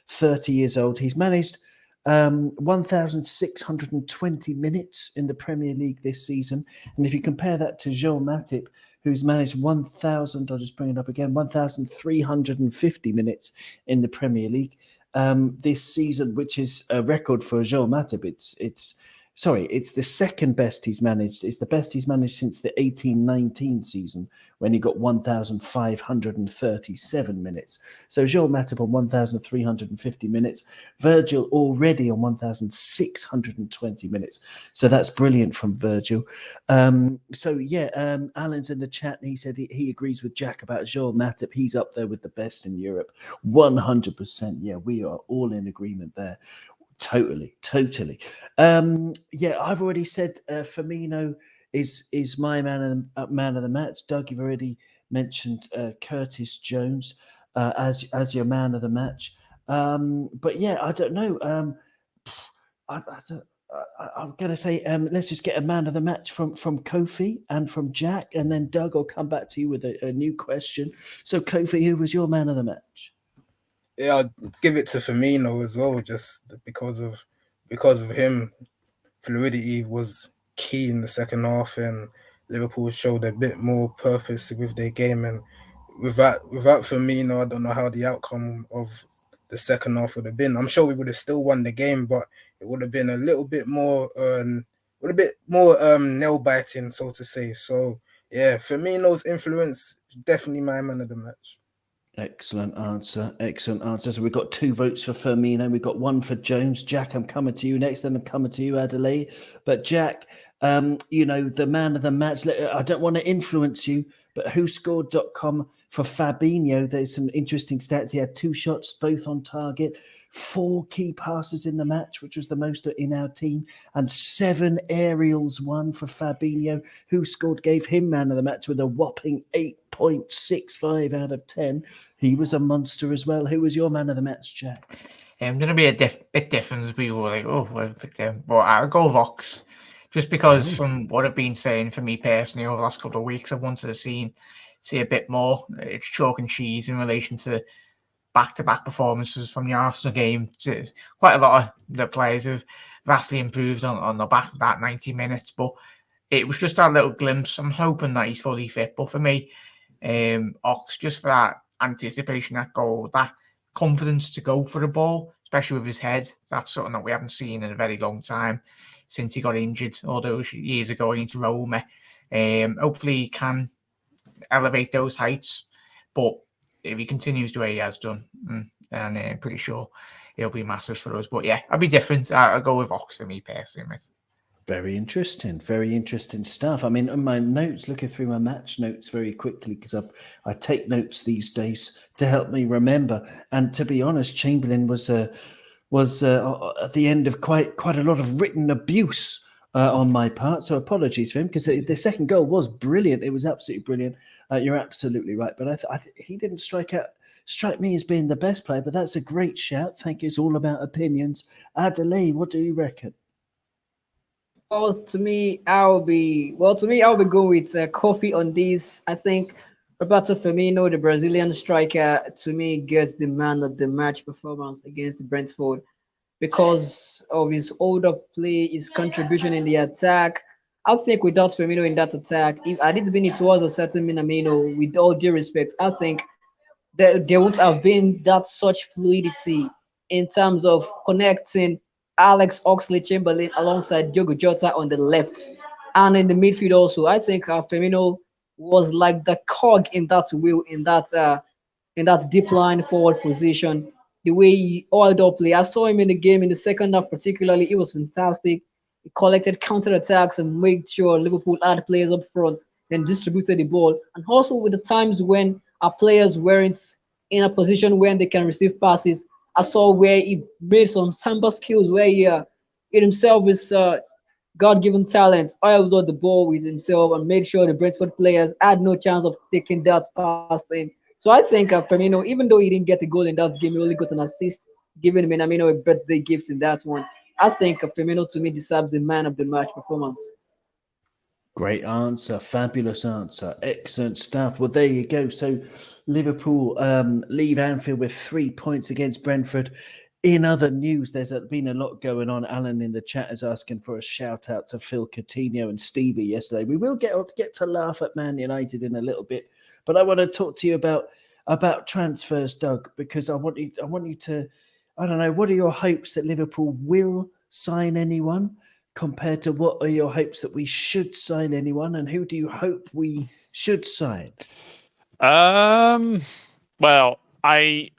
30 years old. He's managed 1,620 minutes in the Premier League this season. And if you compare that to Joel Matip, who's managed 1,000, I'll just bring it up again, 1,350 minutes in the Premier League this season, which is a record for Joel Matip. It's the second best he's managed. It's the best he's managed since the 18-19 season when he got 1,537 minutes. So Joel Matip on 1,350 minutes. Virgil already on 1,620 minutes. So that's brilliant from Virgil. Alan's in the chat. And he said he agrees with Jack about Joel Matip. He's up there with the best in Europe. 100%. Yeah, we are all in agreement there. Totally. I've already said Firmino is my man of the match. Doug, you've already mentioned Curtis Jones as your man of the match. But yeah, I don't know. I'm going to say let's just get a man of the match from Kofi and from Jack, and then Doug will come back to you with a new question. So Kofi, who was your man of the match? Yeah, I'd give it to Firmino as well, just because of him. Fluidity was key in the second half, and Liverpool showed a bit more purpose with their game. And without Firmino, I don't know how the outcome of the second half would have been. I'm sure we would have still won the game, but it would have been a little bit more, nail biting, so to say. So yeah, Firmino's influence is definitely my man of the match. Excellent answer. So we've got 2 votes for Firmino. We've got 1 for Jones. Jack, I'm coming to you next. Then I'm coming to you, Adelaide. But Jack, the man of the match. I don't want to influence you, but WhoScored.com for Fabinho. There's some interesting stats. He had 2 shots, both on target, 4 key passes in the match, which was the most in our team, and 7 aerials won for Fabinho. WhoScored gave him man of the match with a whopping 8.65 out of 10. He was a monster as well. Who was your man of the match, Jack? I'm going to be a bit different. People were like, oh, well, I picked him. But I'll go Vox. Just because from what I've been saying, for me personally, over the last couple of weeks, I wanted to see a bit more. It's chalk and cheese in relation to back-to-back performances from the Arsenal game. Quite a lot of the players have vastly improved on the back of that 90 minutes. But it was just that little glimpse. I'm hoping that he's fully fit. But for me, Ox, just for that anticipation, that goal, that confidence to go for the ball, especially with his head. That's something that we haven't seen in a very long time since he got injured all those years ago against Roma. Hopefully he can elevate those heights, but if he continues the way he has done, then I'm pretty sure he'll be massive for us. But yeah, I'll be different. I'll go with Ox for me personally, mate. Very interesting stuff. I mean, on my notes, looking through my match notes very quickly, because I take notes these days to help me remember. And to be honest, Chamberlain was at the end of quite a lot of written abuse on my part. So apologies for him, because the second goal was brilliant. It was absolutely brilliant. You're absolutely right. But he didn't strike me as being the best player. But that's a great shout. Thank you. It's all about opinions. Adelaide, what do you reckon? Well, to me, I'll be going with Kofi on this. I think Roberto Firmino, the Brazilian striker, to me gets the man of the match performance against Brentford because of his hold up play, his contribution in the attack. I think without Firmino in that attack, if I didn't mean it was a certain Minamino, with all due respect, I think there would have been that such fluidity in terms of connecting Alex Oxlade-Chamberlain alongside Diogo Jota on the left and in the midfield also. I think Firmino was like the cog in that wheel in that deep line forward position. The way he oiled up play, I saw him in the game in the second half particularly. It was fantastic. He collected counter attacks and made sure Liverpool had players up front, then distributed the ball. And also with the times when our players weren't in a position where they can receive passes, I saw where he made some samba skills where he himself is God-given talent, oiled out the ball with himself and made sure the Brentford players had no chance of taking that past him. So I think Firmino, even though he didn't get a goal in that game, he only got an assist, giving Minamino a birthday gift in that one. I think Firmino to me deserves the man of the match performance. Great answer, fabulous answer, excellent stuff. Well, there you go. So Liverpool leave Anfield with 3 points against Brentford. In other news, there's been a lot going on. Alan in the chat is asking for a shout out to Phil Coutinho and Stevie yesterday. We will get to laugh at Man United in a little bit, but I want to talk to you about transfers, Doug, because I want you to, I don't know, what are your hopes that Liverpool will sign anyone compared to what are your hopes that we should sign anyone, and who do you hope we should sign? Well, I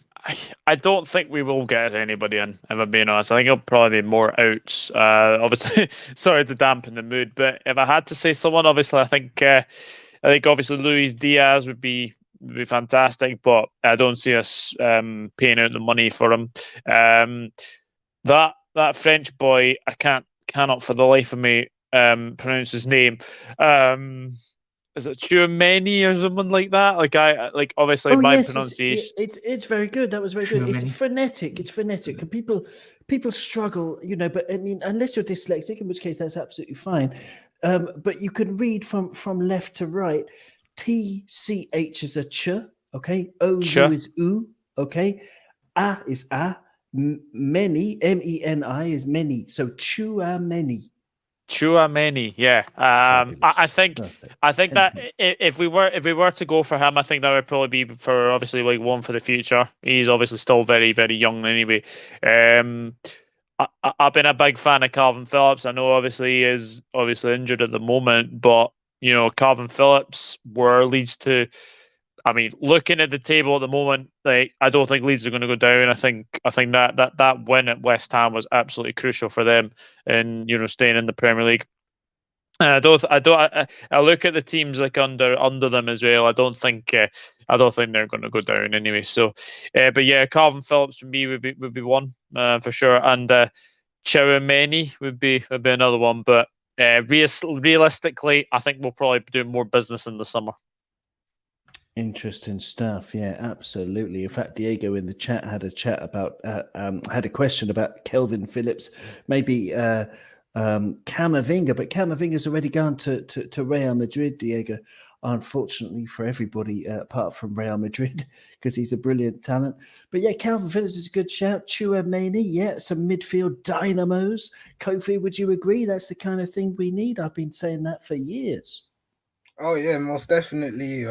don't think we will get anybody in, if I'm being honest. I think it'll probably be more outs. Obviously, sorry to dampen the mood, but if I had to say someone, obviously, I think obviously Luis Diaz would be fantastic, but I don't see us paying out the money for him. That French boy, I cannot for the life of me pronounce his name. Is it Chouameni or someone like that? Like obviously my pronunciation. It's very good. That was very good. It's phonetic. It's phonetic, and people struggle, But I mean, unless you're dyslexic, in which case that's absolutely fine. But you can read from left to right. TCH is a ch, okay. OU is oo, okay. A is a. Many, MENI is many. So Chouameni. Chouameni, yeah. I think that if we were to go for him, I think that would probably be for obviously like one for the future. He's obviously still very, very young anyway. I've been a big fan of Calvin Phillips. I know obviously he is obviously injured at the moment, but Calvin Phillips were Leeds to. I mean, looking at the table at the moment, like I don't think Leeds are going to go down. I think that win at West Ham was absolutely crucial for them in staying in the Premier League. And I look at the teams like under them as well. I don't think they're going to go down anyway. So, but yeah, Calvin Phillips for me would be one for sure, and Chouameni would be another one. But realistically, I think we'll probably do more business in the summer. Interesting stuff. Yeah, absolutely. In fact, Diego in the chat had a question about Kelvin Phillips, maybe Camavinga, but Camavinga's already gone to Real Madrid, Diego, unfortunately for everybody apart from Real Madrid, because he's a brilliant talent. But yeah, Calvin Phillips is a good shout. Chouameni, yeah, some midfield dynamos. Kofi, would you agree that's the kind of thing we need? I've been saying that for years. Oh yeah, most definitely.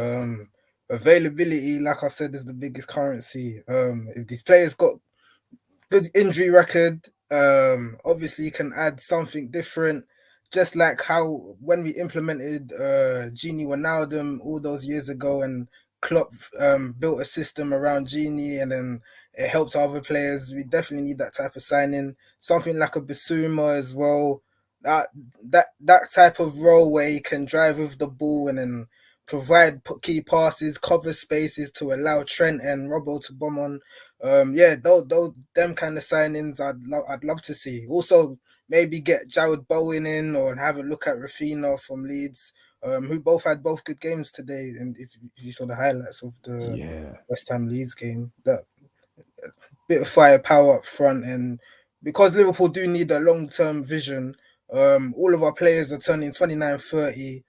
availability, like I said, is the biggest currency. If these players got good injury record, obviously you can add something different. Just like how when we implemented Genie Wijnaldum all those years ago, and Klopp built a system around Genie, and then it helps other players. We definitely need that type of signing. Something like a Basuma as well. That that type of role where he can drive with the ball and then provide key passes, cover spaces to allow Trent and Robbo to bomb on. Yeah, those them kind of signings I'd love to see. Also, maybe get Jared Bowen in, or have a look at Rafinha from Leeds, who both had both good games today. And if you saw the highlights of the West Ham Leeds game, that bit of firepower up front, and because Liverpool do need a long-term vision, all of our players are turning 29, 30.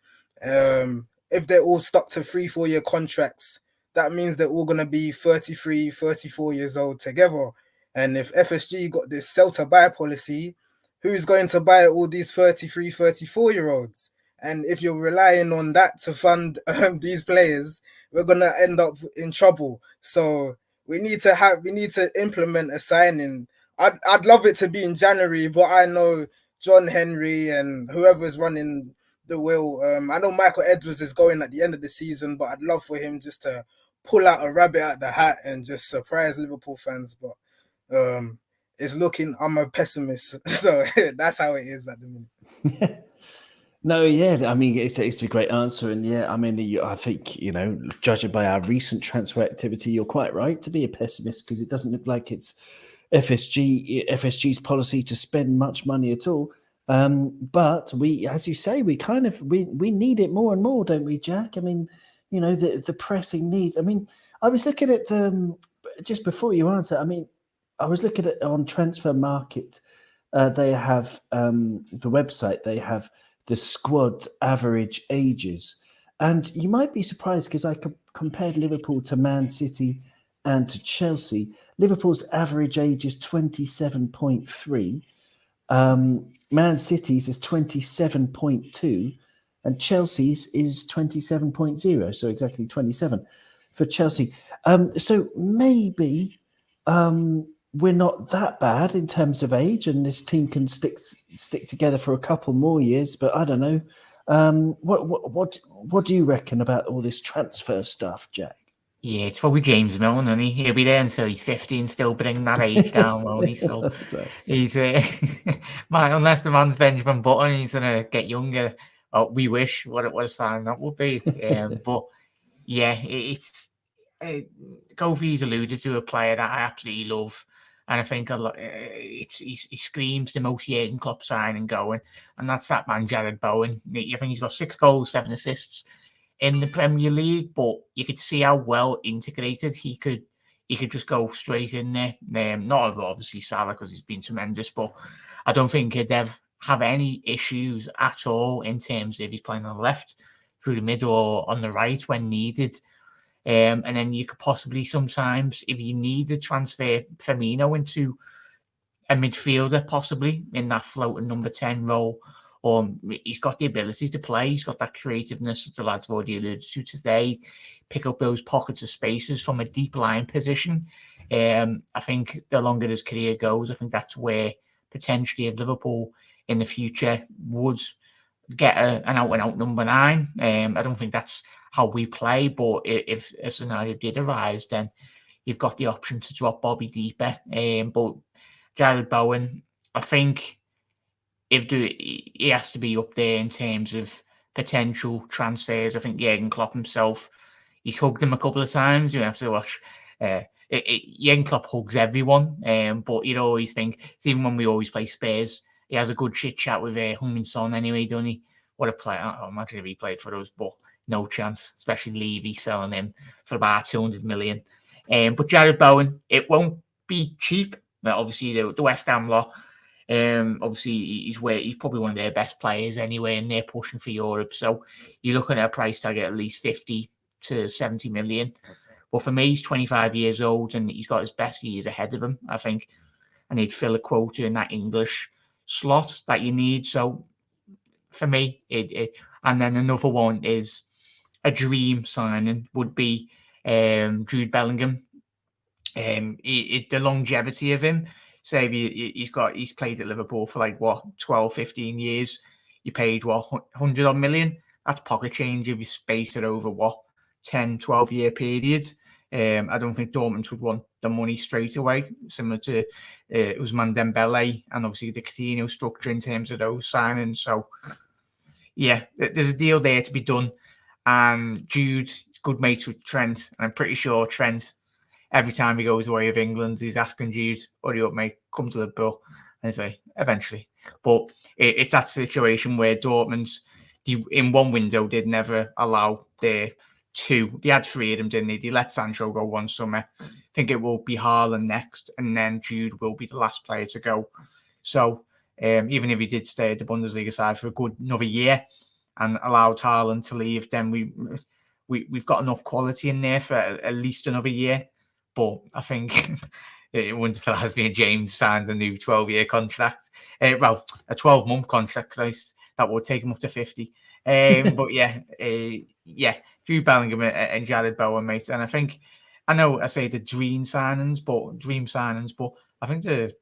If they're all stuck to 3-4 year contracts, that means they're all going to be 33, 34 years old together. And if FSG got this sell to buy policy, who's going to buy all these 33, 34 year olds? And if you're relying on that to fund these players, we're going to end up in trouble. So we need to implement a signing. I'd love it to be in January, but I know John Henry and whoever's running the wheel. I know Michael Edwards is going at the end of the season, but I'd love for him just to pull out a rabbit out the hat and just surprise Liverpool fans. But it's looking. I'm a pessimist, so that's how it is at the minute. No, yeah, I mean it's a great answer, and yeah, I mean I think judging by our recent transfer activity, you're quite right to be a pessimist, because it doesn't look like it's FSG's policy to spend much money at all. But we, as you say, we need it more and more, don't we, Jack? I mean, the pressing needs. I mean, I was looking at just before you answer. I mean, I was looking at on Transfer Market. They have the website. They have the squad average ages. And you might be surprised, because I compared Liverpool to Man City and to Chelsea. Liverpool's average age is 27.3. Man City's is 27.2. And Chelsea's is 27.0. So exactly 27 for Chelsea. So maybe we're not that bad in terms of age, and this team can stick together for a couple more years. But I don't know. What do you reckon about all this transfer stuff, Jack? Yeah, it's probably James Milne, and he'll be there until he's 50 and still bring that age down, won't he? So he's unless the man's Benjamin Button, he's gonna get younger. Oh, we wish what a sign that would be. But yeah, it's Kofi's alluded to a player that I absolutely love. And I think he screams the most Jurgen Klopp signing going, and that's that man, Jared Bowen. I think he's got 6 goals, 7 assists in the Premier League, but you could see how well integrated he could just go straight in there. Not obviously Salah, because he's been tremendous, but I don't think he'd have any issues at all in terms of if he's playing on the left, through the middle, or on the right when needed. And then you could possibly sometimes, if you need to transfer Firmino into a midfielder, possibly in that floating number 10 role, or he's got the ability to play. He's got that creativeness that the lads have already alluded to today. Pick up those pockets of spaces from a deep line position. I think the longer his career goes, I think that's where potentially if Liverpool in the future would get an out-and-out number 9. I don't think that's how we play, but if a scenario did arise, then you've got the option to drop Bobby deeper. But Jared Bowen, I think he has to be up there in terms of potential transfers. I think Jurgen Klopp himself, he's hugged him a couple of times. You have to watch. Jurgen Klopp hugs everyone, but you always think, it's even when we always play Spurs, he has a good chit chat with Heung-min Son anyway, don't he? What a player. I imagine if he played for us, but no chance, especially Levy selling him for about 200 million. But Jared Bowen, it won't be cheap. Obviously, the West Ham lot, obviously he's probably one of their best players anyway, and they're pushing for Europe. So you're looking at a price tag at least 50 to 70 million. But for me, he's 25 years old and he's got his best years ahead of him, I think. And he'd fill a quota in that English slot that you need. So for me, and then another one is a dream signing would be Jude Bellingham. The longevity of him. Say he's played at Liverpool for like 12, 15 years. You paid 100 odd million. That's pocket change if you space it over 10, 12 year period. I don't think Dortmund would want the money straight away, similar to Ousmane Dembele and obviously the Coutinho structure in terms of those signings. So yeah, there's a deal there to be done. And Jude is good mates with Trent. And I'm pretty sure Trent, every time he goes away of England, he's asking Jude, "Hurry up, mate, come to Liverpool." And he's like, eventually. But it's that situation where Dortmund, in one window, they'd never allow their two. They had three of them, didn't they? They let Sancho go one summer. I think it will be Haaland next, and then Jude will be the last player to go. So even if he did stay at the Bundesliga side for a good another year and allowed Haaland to leave, then we've got enough quality in there for at least another year. But I think it wouldn't surprise me if James signed a new 12-year contract. A 12-month contract, Christ. That would take him up to 50. But yeah, Jude Bellingham and Jared Bowen, mate. And I know I say the dream signings, but I think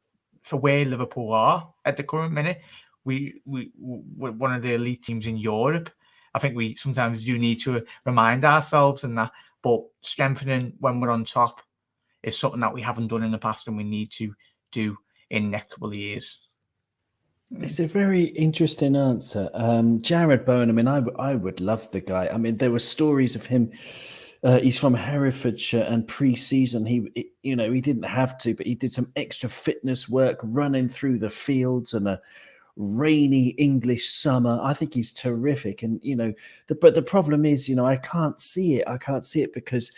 for where Liverpool are at the current minute, we're one of the elite teams in Europe. I think we sometimes do need to remind ourselves and that, but strengthening when we're on top is something that we haven't done in the past and we need to do in the next couple of years. It's a very interesting answer. Jared Bowen, I mean, I would love the guy. I mean, there were stories of him. He's from Herefordshire, and pre-season, he didn't have to, but he did some extra fitness work running through the fields and a rainy English summer. I think he's terrific. And, but the problem is, I can't see it. I can't see it because,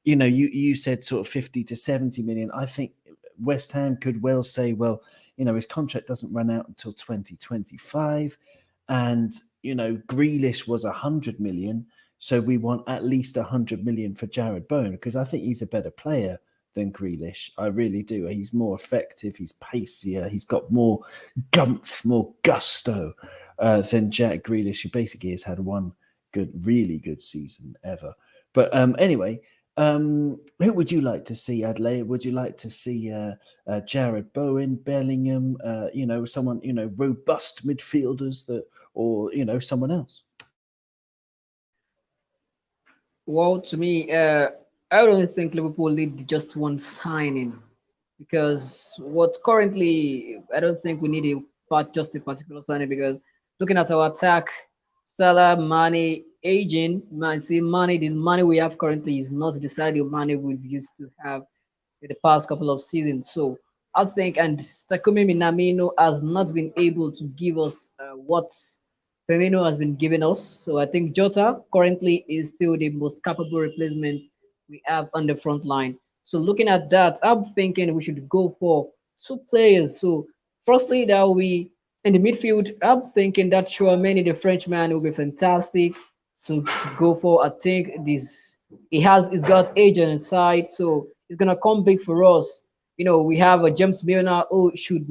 you said sort of 50 to 70 million. I think West Ham could well say, well, his contract doesn't run out until 2025. And, Grealish was 100 million. So we want at least 100 million for Jared Bowen because I think he's a better player than Grealish. I really do. He's more effective. He's pacier. He's got more gumph, more gusto than Jack Grealish, who basically has had one really good season ever. But anyway, who would you like to see, Adelaide? Would you like to see Jared Bowen, Bellingham, someone, robust midfielders or someone else? Well, to me, I don't think Liverpool need just one signing because I don't think we need just a particular signing because looking at our attack, Salah, Mane, aging, the money we have currently is not the Sadio Mane we've used to have in the past couple of seasons. So I think, and Takumi Minamino has not been able to give us what Firmino has been giving us. So I think Jota currently is still the most capable replacement we have on the front line. So looking at that, I'm thinking we should go for two players. So firstly, that will be in the midfield. I'm thinking that Tchouaméni, the Frenchman, will be fantastic to go for. I think he's got age on his side, so it's gonna come big for us. We have a James Milner who should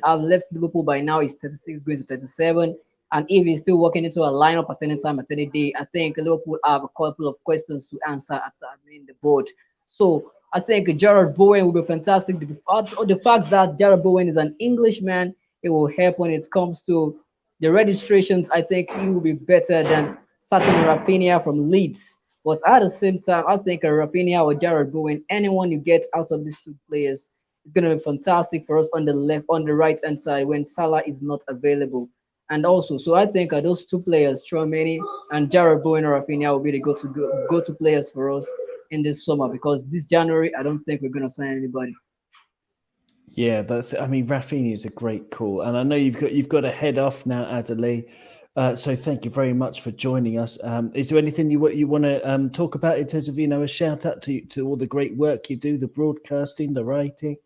have left Liverpool by now. He's 36, going to 37. And if he's still working into a lineup at any time, at any day, I think Liverpool have a couple of questions to answer at the board. So I think Jared Bowen will be fantastic. The fact that Jared Bowen is an Englishman, it will help when it comes to the registrations. I think he will be better than certain Rafinha from Leeds. But at the same time, I think a Rafinha or Jared Bowen, anyone you get out of these two players, is going to be fantastic for us on the right hand side when Salah is not available. And also, so I think those two players, Tchouaméni and Jared Bowen or Rafinha, will be the go-to players for us in this summer because this January, I don't think we're going to sign anybody. Yeah, Rafinha is a great call. And I know you've got to head off now, Adelaide. So thank you very much for joining us. Is there anything you want to talk about in terms of, a shout out to all the great work you do, the broadcasting, the writing?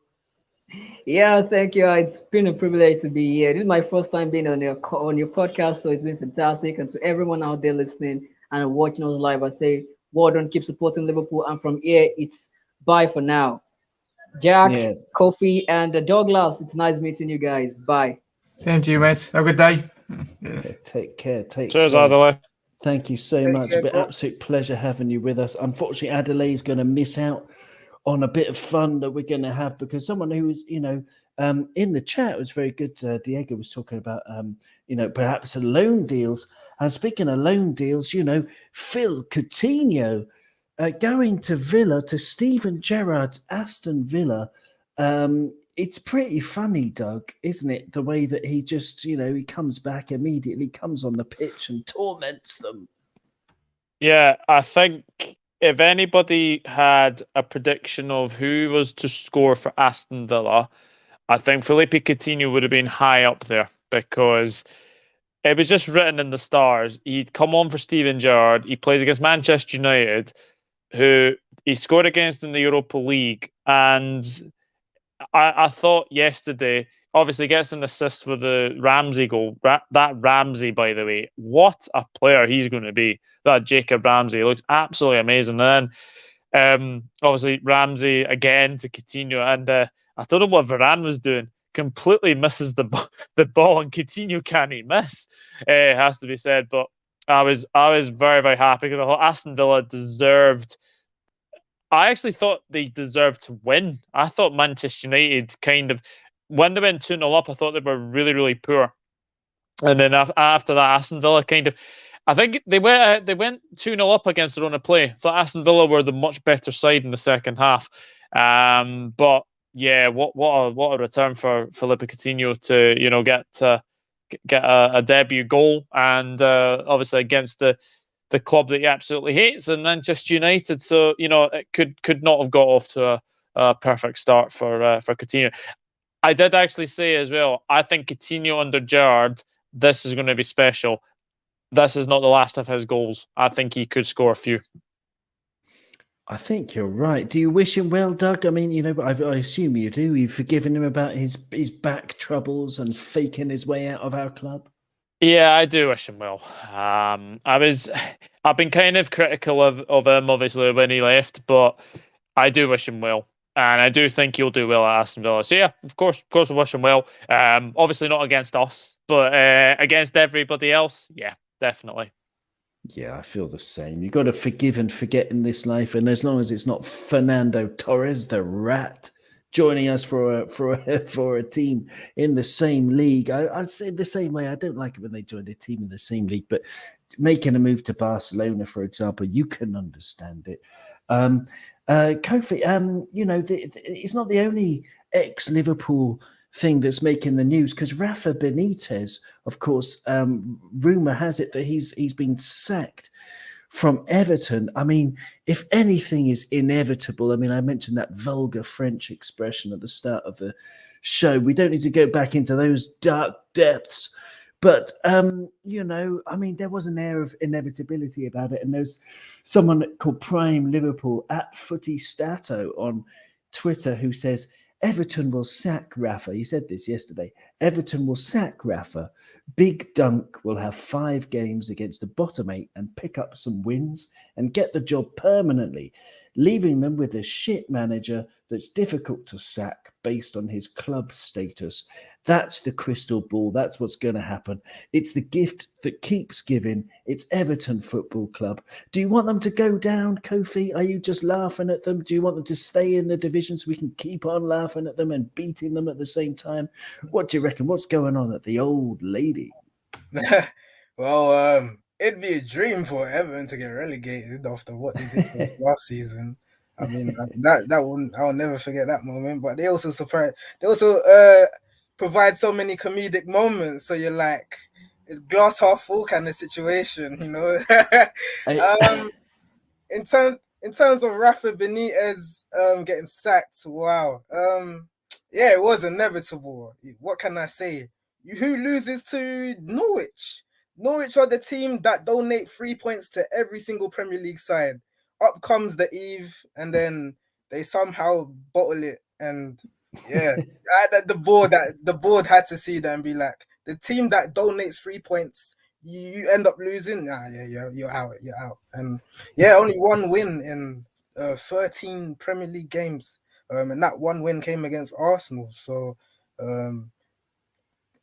Yeah, thank you. It's been a privilege to be here. This is my first time being on your podcast, so it's been fantastic. And to everyone out there listening and watching us live, I say, well done, keep supporting Liverpool. And from here, it's bye for now. Jack, Kofi, and Douglas, it's nice meeting you guys. Bye. Same to you, mate. Have a good day. Yes. Take care. Cheers, Adelaide. Thank you so Take much. care, It's been bro. an absolute pleasure having you with us. Unfortunately, Adelaide's going to miss out on a bit of fun that we're going to have because someone who was, in the chat was very good. Diego was talking about, perhaps loan deals. And speaking of loan deals, Phil Coutinho going to Villa, to Steven Gerrard's Aston Villa. It's pretty funny, Doug, isn't it? The way that he just, he comes back immediately, comes on the pitch and torments them. Yeah, I think if anybody had a prediction of who was to score for Aston Villa, I think Felipe Coutinho would have been high up there because it was just written in the stars. He'd come on for Steven Gerrard. He plays against Manchester United, who he scored against in the Europa League. And I thought yesterday, obviously gets an assist with the Ramsey goal. That Ramsey, by the way, what a player he's going to be. That Jacob Ramsey looks absolutely amazing. And then obviously Ramsey again to Coutinho. And I don't know what Varane was doing. Completely misses the ball, and Coutinho can't miss. It has to be said. But I was very, very happy because I thought Aston Villa deserved. I actually thought they deserved to win. I thought Manchester United kind of, when they went 2-0 up, I thought they were really, really poor. And then after that, Aston Villa kind of, I think they went 2-0 up against their own play. I thought Aston Villa were the much better side in the second half. But yeah, what a return for Felipe Coutinho to get a debut goal, and obviously against the club that he absolutely hates, and Manchester United. So it could not have got off to a perfect start for Coutinho. I did actually say as well, I think Coutinho under Gerrard, this is going to be special. This is not the last of his goals. I think he could score a few. I think you're right. Do you wish him well, Doug? I mean, I assume you do. You've forgiven him about his back troubles and faking his way out of our club. Yeah, I do wish him well. I've been kind of critical of him, obviously, when he left, but I do wish him well, and I do think he'll do well at Aston Villa. So yeah, of course, I wish him well. Obviously not against us, but against everybody else, yeah, definitely. Yeah, I feel the same. You've got to forgive and forget in this life, and as long as it's not Fernando Torres, the rat, joining us for a team in the same league, I'd say the same way. I don't like it when they join a team in the same league, but making a move to Barcelona, for example, you can understand it. Kofi, it's not the only ex-Liverpool thing that's making the news, because Rafa Benitez, of course, rumor has it that he's been sacked from Everton. I mean, if anything is inevitable, I mean, I mentioned that vulgar French expression at the start of the show. We don't need to go back into those dark depths. But, I mean, there was an air of inevitability about it. And there's someone called Prime Liverpool at Footy Stato on Twitter who says, Everton will sack Rafa. He said this yesterday. Everton will sack Rafa. Big Dunk will have 5 games against the bottom 8 and pick up some wins and get the job permanently, leaving them with a shit manager that's difficult to sack based on his club status. That's the crystal ball. That's what's going to happen. It's the gift that keeps giving. It's Everton Football Club. Do you want them to go down, Kofi? Are you just laughing at them? Do you want them to stay in the division so we can keep on laughing at them and beating them at the same time? What do you reckon? What's going on at the old lady? Well, it'd be a dream for Everton to get relegated after what they did to us last season. I mean, I'll never forget that moment. But they also provide so many comedic moments, so you're like, it's glass half full kind of situation, in terms of Rafa Benitez getting sacked, wow. Yeah, it was inevitable. What can I say? Who loses to Norwich? Norwich are the team that donate 3 points to every single Premier League side. Up comes the Eve, and then they somehow bottle it. And yeah, the board had to see that and be like, the team that donates 3 points, you end up losing. Nah, yeah, you're out. And yeah, only one win in 13 Premier League games. And that one win came against Arsenal. So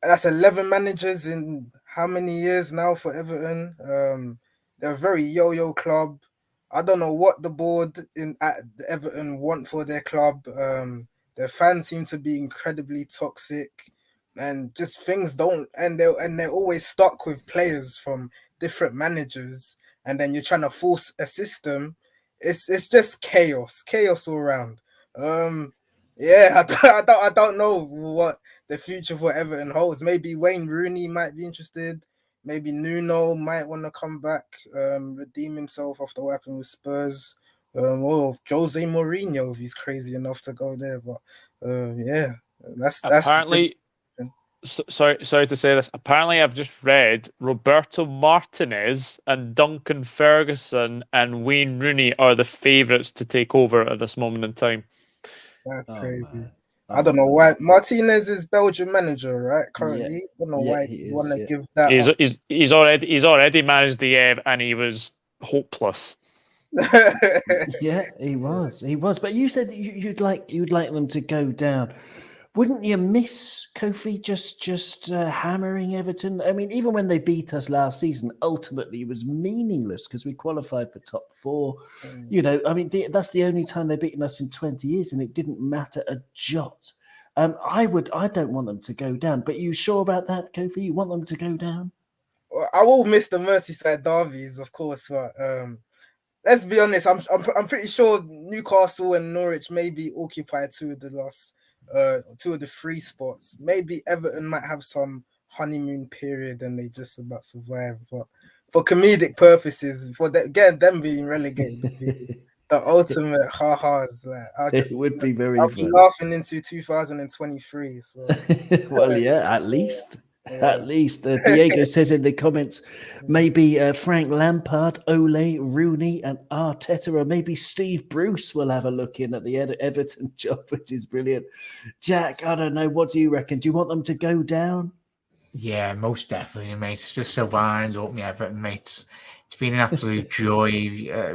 that's 11 managers in how many years now for Everton? They're a very yo-yo club. I don't know what the board at Everton want for their club. Their fans seem to be incredibly toxic, and just things don't. And they're always stuck with players from different managers, and then you're trying to force a system. It's just chaos all around. Yeah, I don't know what the future for Everton holds. Maybe Wayne Rooney might be interested. Maybe Nuno might want to come back, redeem himself after what happened with Spurs. Or Jose Mourinho if he's crazy enough to go there. But yeah, that's Apparently, sorry to say this. Apparently, I've just read Roberto Martinez and Duncan Ferguson and Wayne Rooney are the favourites to take over at this moment in time. that's crazy. Man. I don't know why Martinez is Belgian manager, right? Currently, I don't know why he you want to is, give that. He's already managed the Ev, and he was hopeless. Yeah, he was. But you said you'd like them to go down. Wouldn't you miss Kofi just hammering Everton? I mean, even when they beat us last season, ultimately it was meaningless because we qualified for top 4. You know, I mean, that's the only time they've beaten us in 20 years, and it didn't matter a jot. I don't want them to go down. But you sure about that, Kofi? You want them to go down? Well, I will miss the Merseyside derbies, of course, but let's be honest. I'm pretty sure Newcastle and Norwich maybe occupy two of the 3 spots. Maybe Everton might have some honeymoon period and they just about survive. But for comedic purposes, again them being relegated would be the ultimate ha-has. Like It would be very I'll be funny. laughing into 2023. So Well, yeah, at least. Yeah. At least. Diego says in the comments, maybe Frank Lampard, Ole, Rooney, and Arteta, or maybe Steve Bruce will have a look in at the Everton job, which is brilliant. Jack, I don't know. What do you reckon? Do you want them to go down? Yeah, most definitely, mate. It's just so winds up me Everton, mates. It's been an absolute joy.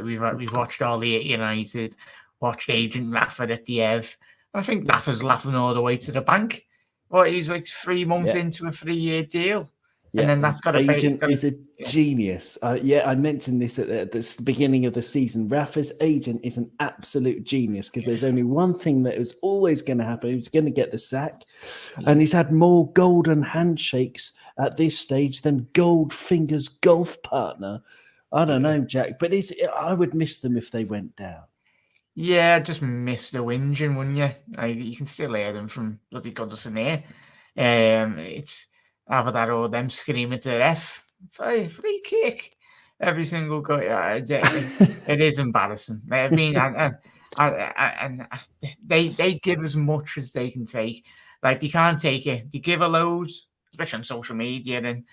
We've watched all the United, watched Agent Rafford at the Ev. I think Rafford's laughing all the way to the bank. Well, he's like 3 months into a 3-year deal. Yeah, and then that's got to be... Agent is a genius. I mentioned this at the beginning of the season. Rafa's agent is an absolute genius because there's only one thing that was always going to happen. He was going to get the sack. And he's had more golden handshakes at this stage than Goldfinger's golf partner. I don't know, Jack, but I would miss them if they went down. Yeah, just miss the whinging, wouldn't you? You can still hear them from bloody Goodison here. It's either that or them screaming to the ref, free kick, every single goal. It is embarrassing. I mean, and they give as much as they can take. Like, they can't take it. They give a load, especially on social media and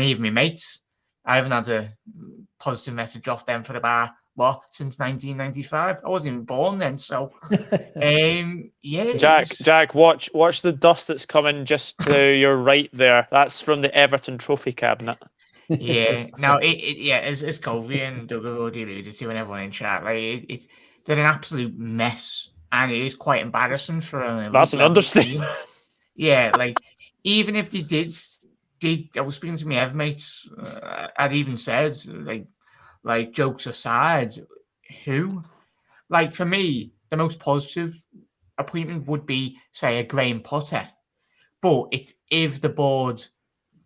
even my mates. I haven't had a positive message off them for about since 1995. I wasn't even born then, so yeah. Jack, watch the dust that's coming just to your right there. That's from the Everton trophy cabinet. Yeah. Now as Colby and Doug have already alluded to, and everyone in chat, like they're an absolute mess, and it is quite embarrassing for that's an understatement. Yeah, like even if they did, I was speaking to my Ev mates. I'd even said like jokes aside, who? Like, for me, the most positive appointment would be, say, a Graham Potter. But it's if the board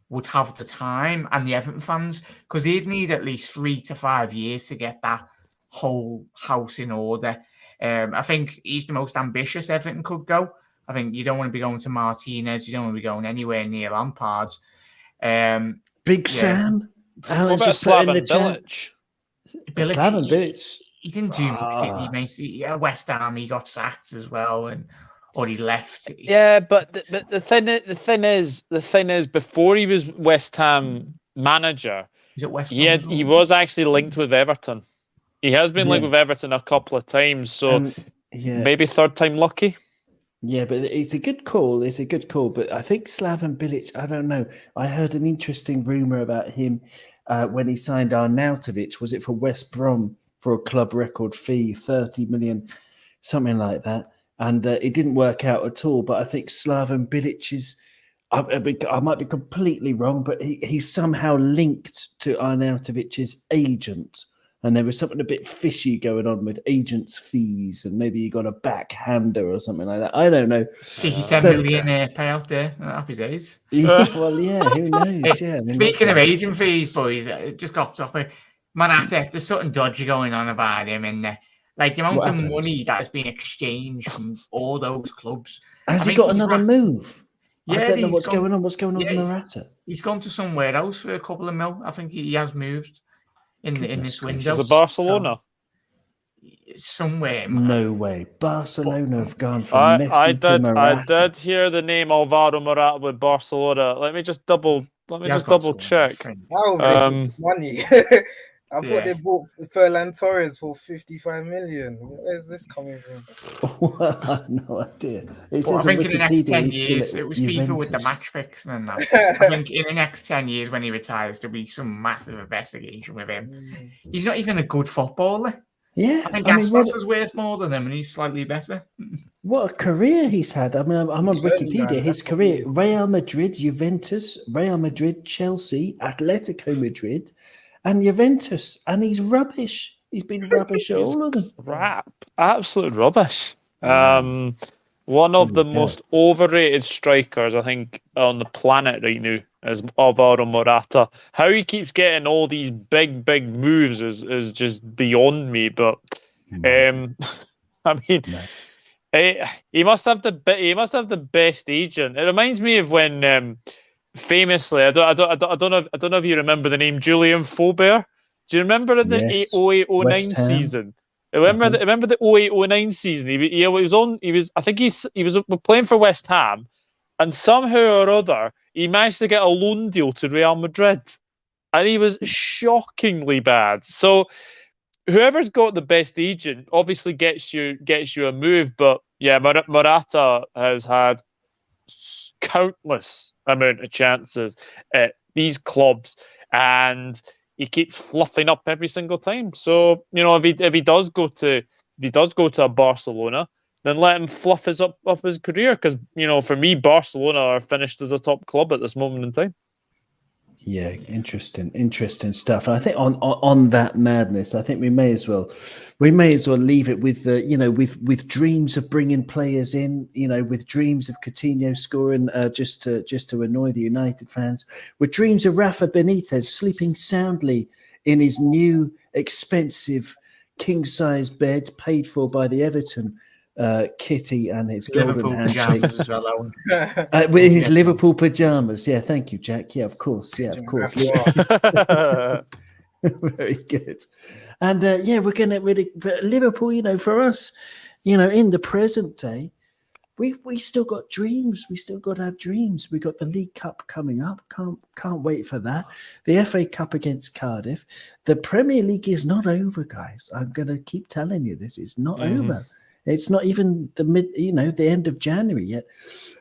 would have the time and the Everton fans, because they'd need at least 3 to 5 years to get that whole house in order. I think he's the most ambitious Everton could go. I think you don't want to be going to Martinez. You don't want to be going anywhere near Lampard. Big Sam? What about Slaven Bilic? Slaven Bilic. He didn't do much, did he, mate? West Ham, he got sacked as well, or he left. Yeah, but the thing is, before he was West Ham manager, he was actually linked with Everton. He has been linked with Everton a couple of times, so maybe third time lucky. Yeah, but it's a good call. But I think Slaven Bilic, I don't know. I heard an interesting rumor about him when he signed Arnautovic. Was it for West Brom for a club record fee, 30 million, something like that? And it didn't work out at all. But I think Slaven Bilic is I might be completely wrong, but he's somehow linked to Arnautovic's agent. And there was something a bit fishy going on with agents' fees, and maybe he got a backhander or something like that. I don't know. Cheeky 10 million payout there. Happy days. Yeah, well, yeah, who knows? Yeah, I mean, Speaking of agent fees, boys, just got off topic. Morata, there's something dodgy going on about him, and like the amount What of happened? money that has been exchanged from all those clubs. Has I he think got he's another move? I Yeah, don't know he's what's gone- going on. What's going on yeah, with he's- Morata? He's gone to somewhere else for a couple of mil. I think he has moved in Goodness this gracious. window. Is it Barcelona? So, somewhere, man. No way. Barcelona have gone from I Messi to did Morata. hear the name Alvaro Morata with Barcelona. Let me just double He has got double somewhere, I check. think. How have they got money? I thought Yeah. they bought Ferland Torres for 55 million. Where's this coming from? I have no idea. It But says I on think in the next Wikipedia 10 he's still years, at it was FIFA with the Juventus. match fix and that. I think in the next 10 years when he retires, there'll be some massive investigation with him. He's not even a good footballer. Yeah, I think I mean, Aspas is worth more than him and he's slightly better. what a career he's had. I mean, I'm on Certainly, Wikipedia. man, His that's what he career: is. Real Madrid, Juventus, Real Madrid, Chelsea, Atletico Madrid, and Juventus. And he's rubbish. He's been rubbish at He's all of them. crap. Absolute rubbish. Wow. One of There the we go. most overrated strikers, I think, on the planet right now is Alvaro Morata. How he keeps getting all these big moves is just beyond me. But I mean, he must have the best agent. It reminds me of when famously, I don't know if you remember the name Julian Faubert. Do you remember the Yes. 08-09 West Ham. season? Remember the 08-09 season? I think he was playing for West Ham, and somehow or other he managed to get a loan deal to Real Madrid, and he was shockingly bad. So whoever's got the best agent obviously gets you a move. But yeah, Morata has had countless amount of chances at these clubs, and he keeps fluffing up every single time. So if he does go to a Barcelona, then let him fluff up his career, because for me, Barcelona are finished as a top club at this moment in time. Yeah, interesting stuff. And I think on that madness, I think we may as well leave it with with dreams of bringing players in, with dreams of Coutinho scoring just to annoy the United fans, with dreams of Rafa Benitez sleeping soundly in his new expensive king-size bed paid for by the Everton kitty and his Liverpool golden handshake. pajamas as well, Owen. With his Liverpool pajamas. Yeah, thank you, Jack. Yeah, of course. Very good. And we're going to really, Liverpool, for us, in the present day, we still got dreams. We still got our dreams. We got the League Cup coming up. Can't wait for that. The FA Cup against Cardiff. The Premier League is not over, guys. I'm going to keep telling you this. It's not over. It's not even the end of January yet,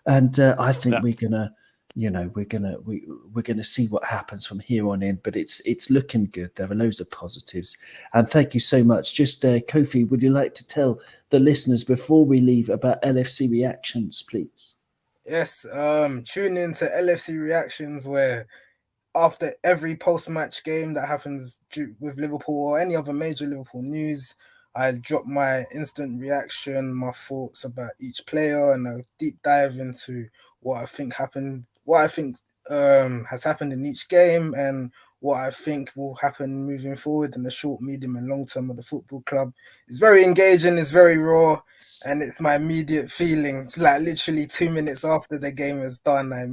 and I think we're gonna see what happens from here on in. But it's looking good. There are loads of positives, and thank you so much. Just Kofi, would you like to tell the listeners before we leave about LFC Reactions, please? Yes, tune in to LFC Reactions, where after every post-match game that happens with Liverpool or any other major Liverpool news, I drop my instant reaction, my thoughts about each player, and I deep dive into what I think happened, what I think has happened in each game, and what I think will happen moving forward in the short, medium, and long term of the football club. It's very engaging, it's very raw, and it's my immediate feeling. It's like literally 2 minutes after the game is done, I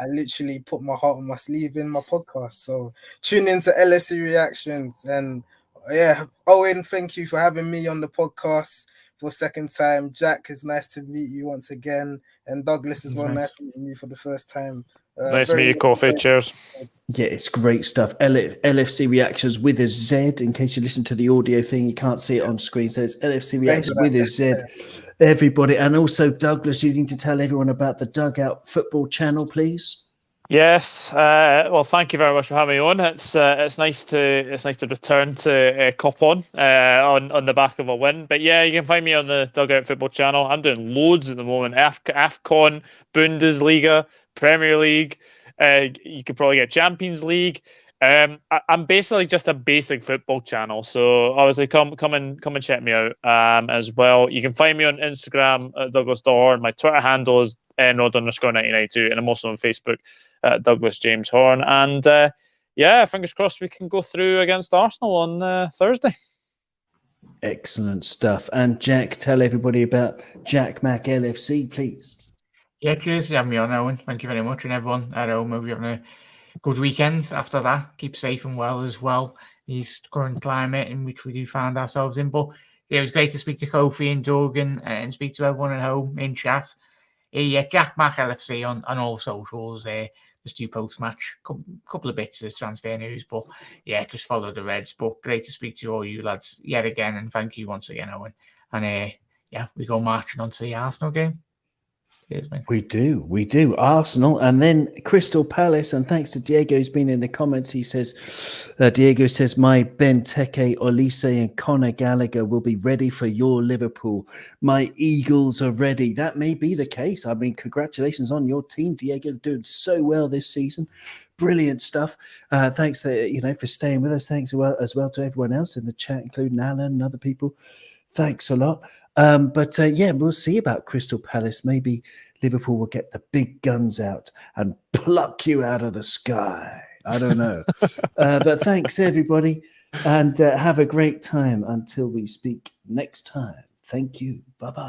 literally put my heart on my sleeve in my podcast. So tune into LFC Reactions. And yeah, Owen, thank you for having me on the podcast for a second time. Jack, it's nice to meet you once again. And Douglas as well, nice meeting you for the first time. Nice to meet you, Coffee. Cheers. Yeah, it's great stuff. LFC Reactions with a Z. In case you listen to the audio thing, you can't see it on screen. So it's LFC Reactions with a Z. Everybody. And also, Douglas, you need to tell everyone about the Dugout Football channel, please. Yes. Well, thank you very much for having me on. It's nice to return to Cop on the back of a win. But yeah, you can find me on the Dugout Football channel. I'm doing loads at the moment. AFCON, Bundesliga, Premier League. You could probably get Champions League. I'm basically just a basic football channel. So obviously come and check me out as well. You can find me on Instagram at Douglas Horn. My Twitter handle is nrod_1992, and I'm also on Facebook at Douglas James Horn. And yeah, fingers crossed we can go through against Arsenal on Thursday. Excellent stuff. And Jack, tell everybody about Jack Mac LFC, please. Yeah, cheers for having me on, Owen. Thank you very much. And everyone at home, hope you're having a good weekend after that. Keep safe and well as well. These current climate in which we do find ourselves in. But yeah, it was great to speak to Kofi and Dogan and speak to everyone at home in chat. Yeah, Jack Mac LFC on all socials. Just do post-match, couple of bits of transfer news. But yeah, just follow the Reds. But great to speak to all you lads yet again. And thank you once again, Owen. And yeah, we go marching on to the Arsenal game. Cheers, mate. We do. Arsenal and then Crystal Palace. And thanks to Diego, who's been in the comments. He says, Diego says, my Benteke, Olise and Conor Gallagher will be ready for your Liverpool. My Eagles are ready. That may be the case. I mean, congratulations on your team, Diego, doing so well this season. Brilliant stuff. Thanks for staying with us. Thanks as well to everyone else in the chat, including Alan and other people. Thanks a lot. But yeah, we'll see about Crystal Palace. Maybe Liverpool will get the big guns out and pluck you out of the sky. I don't know. But thanks, everybody. And have a great time until we speak next time. Thank you. Bye-bye.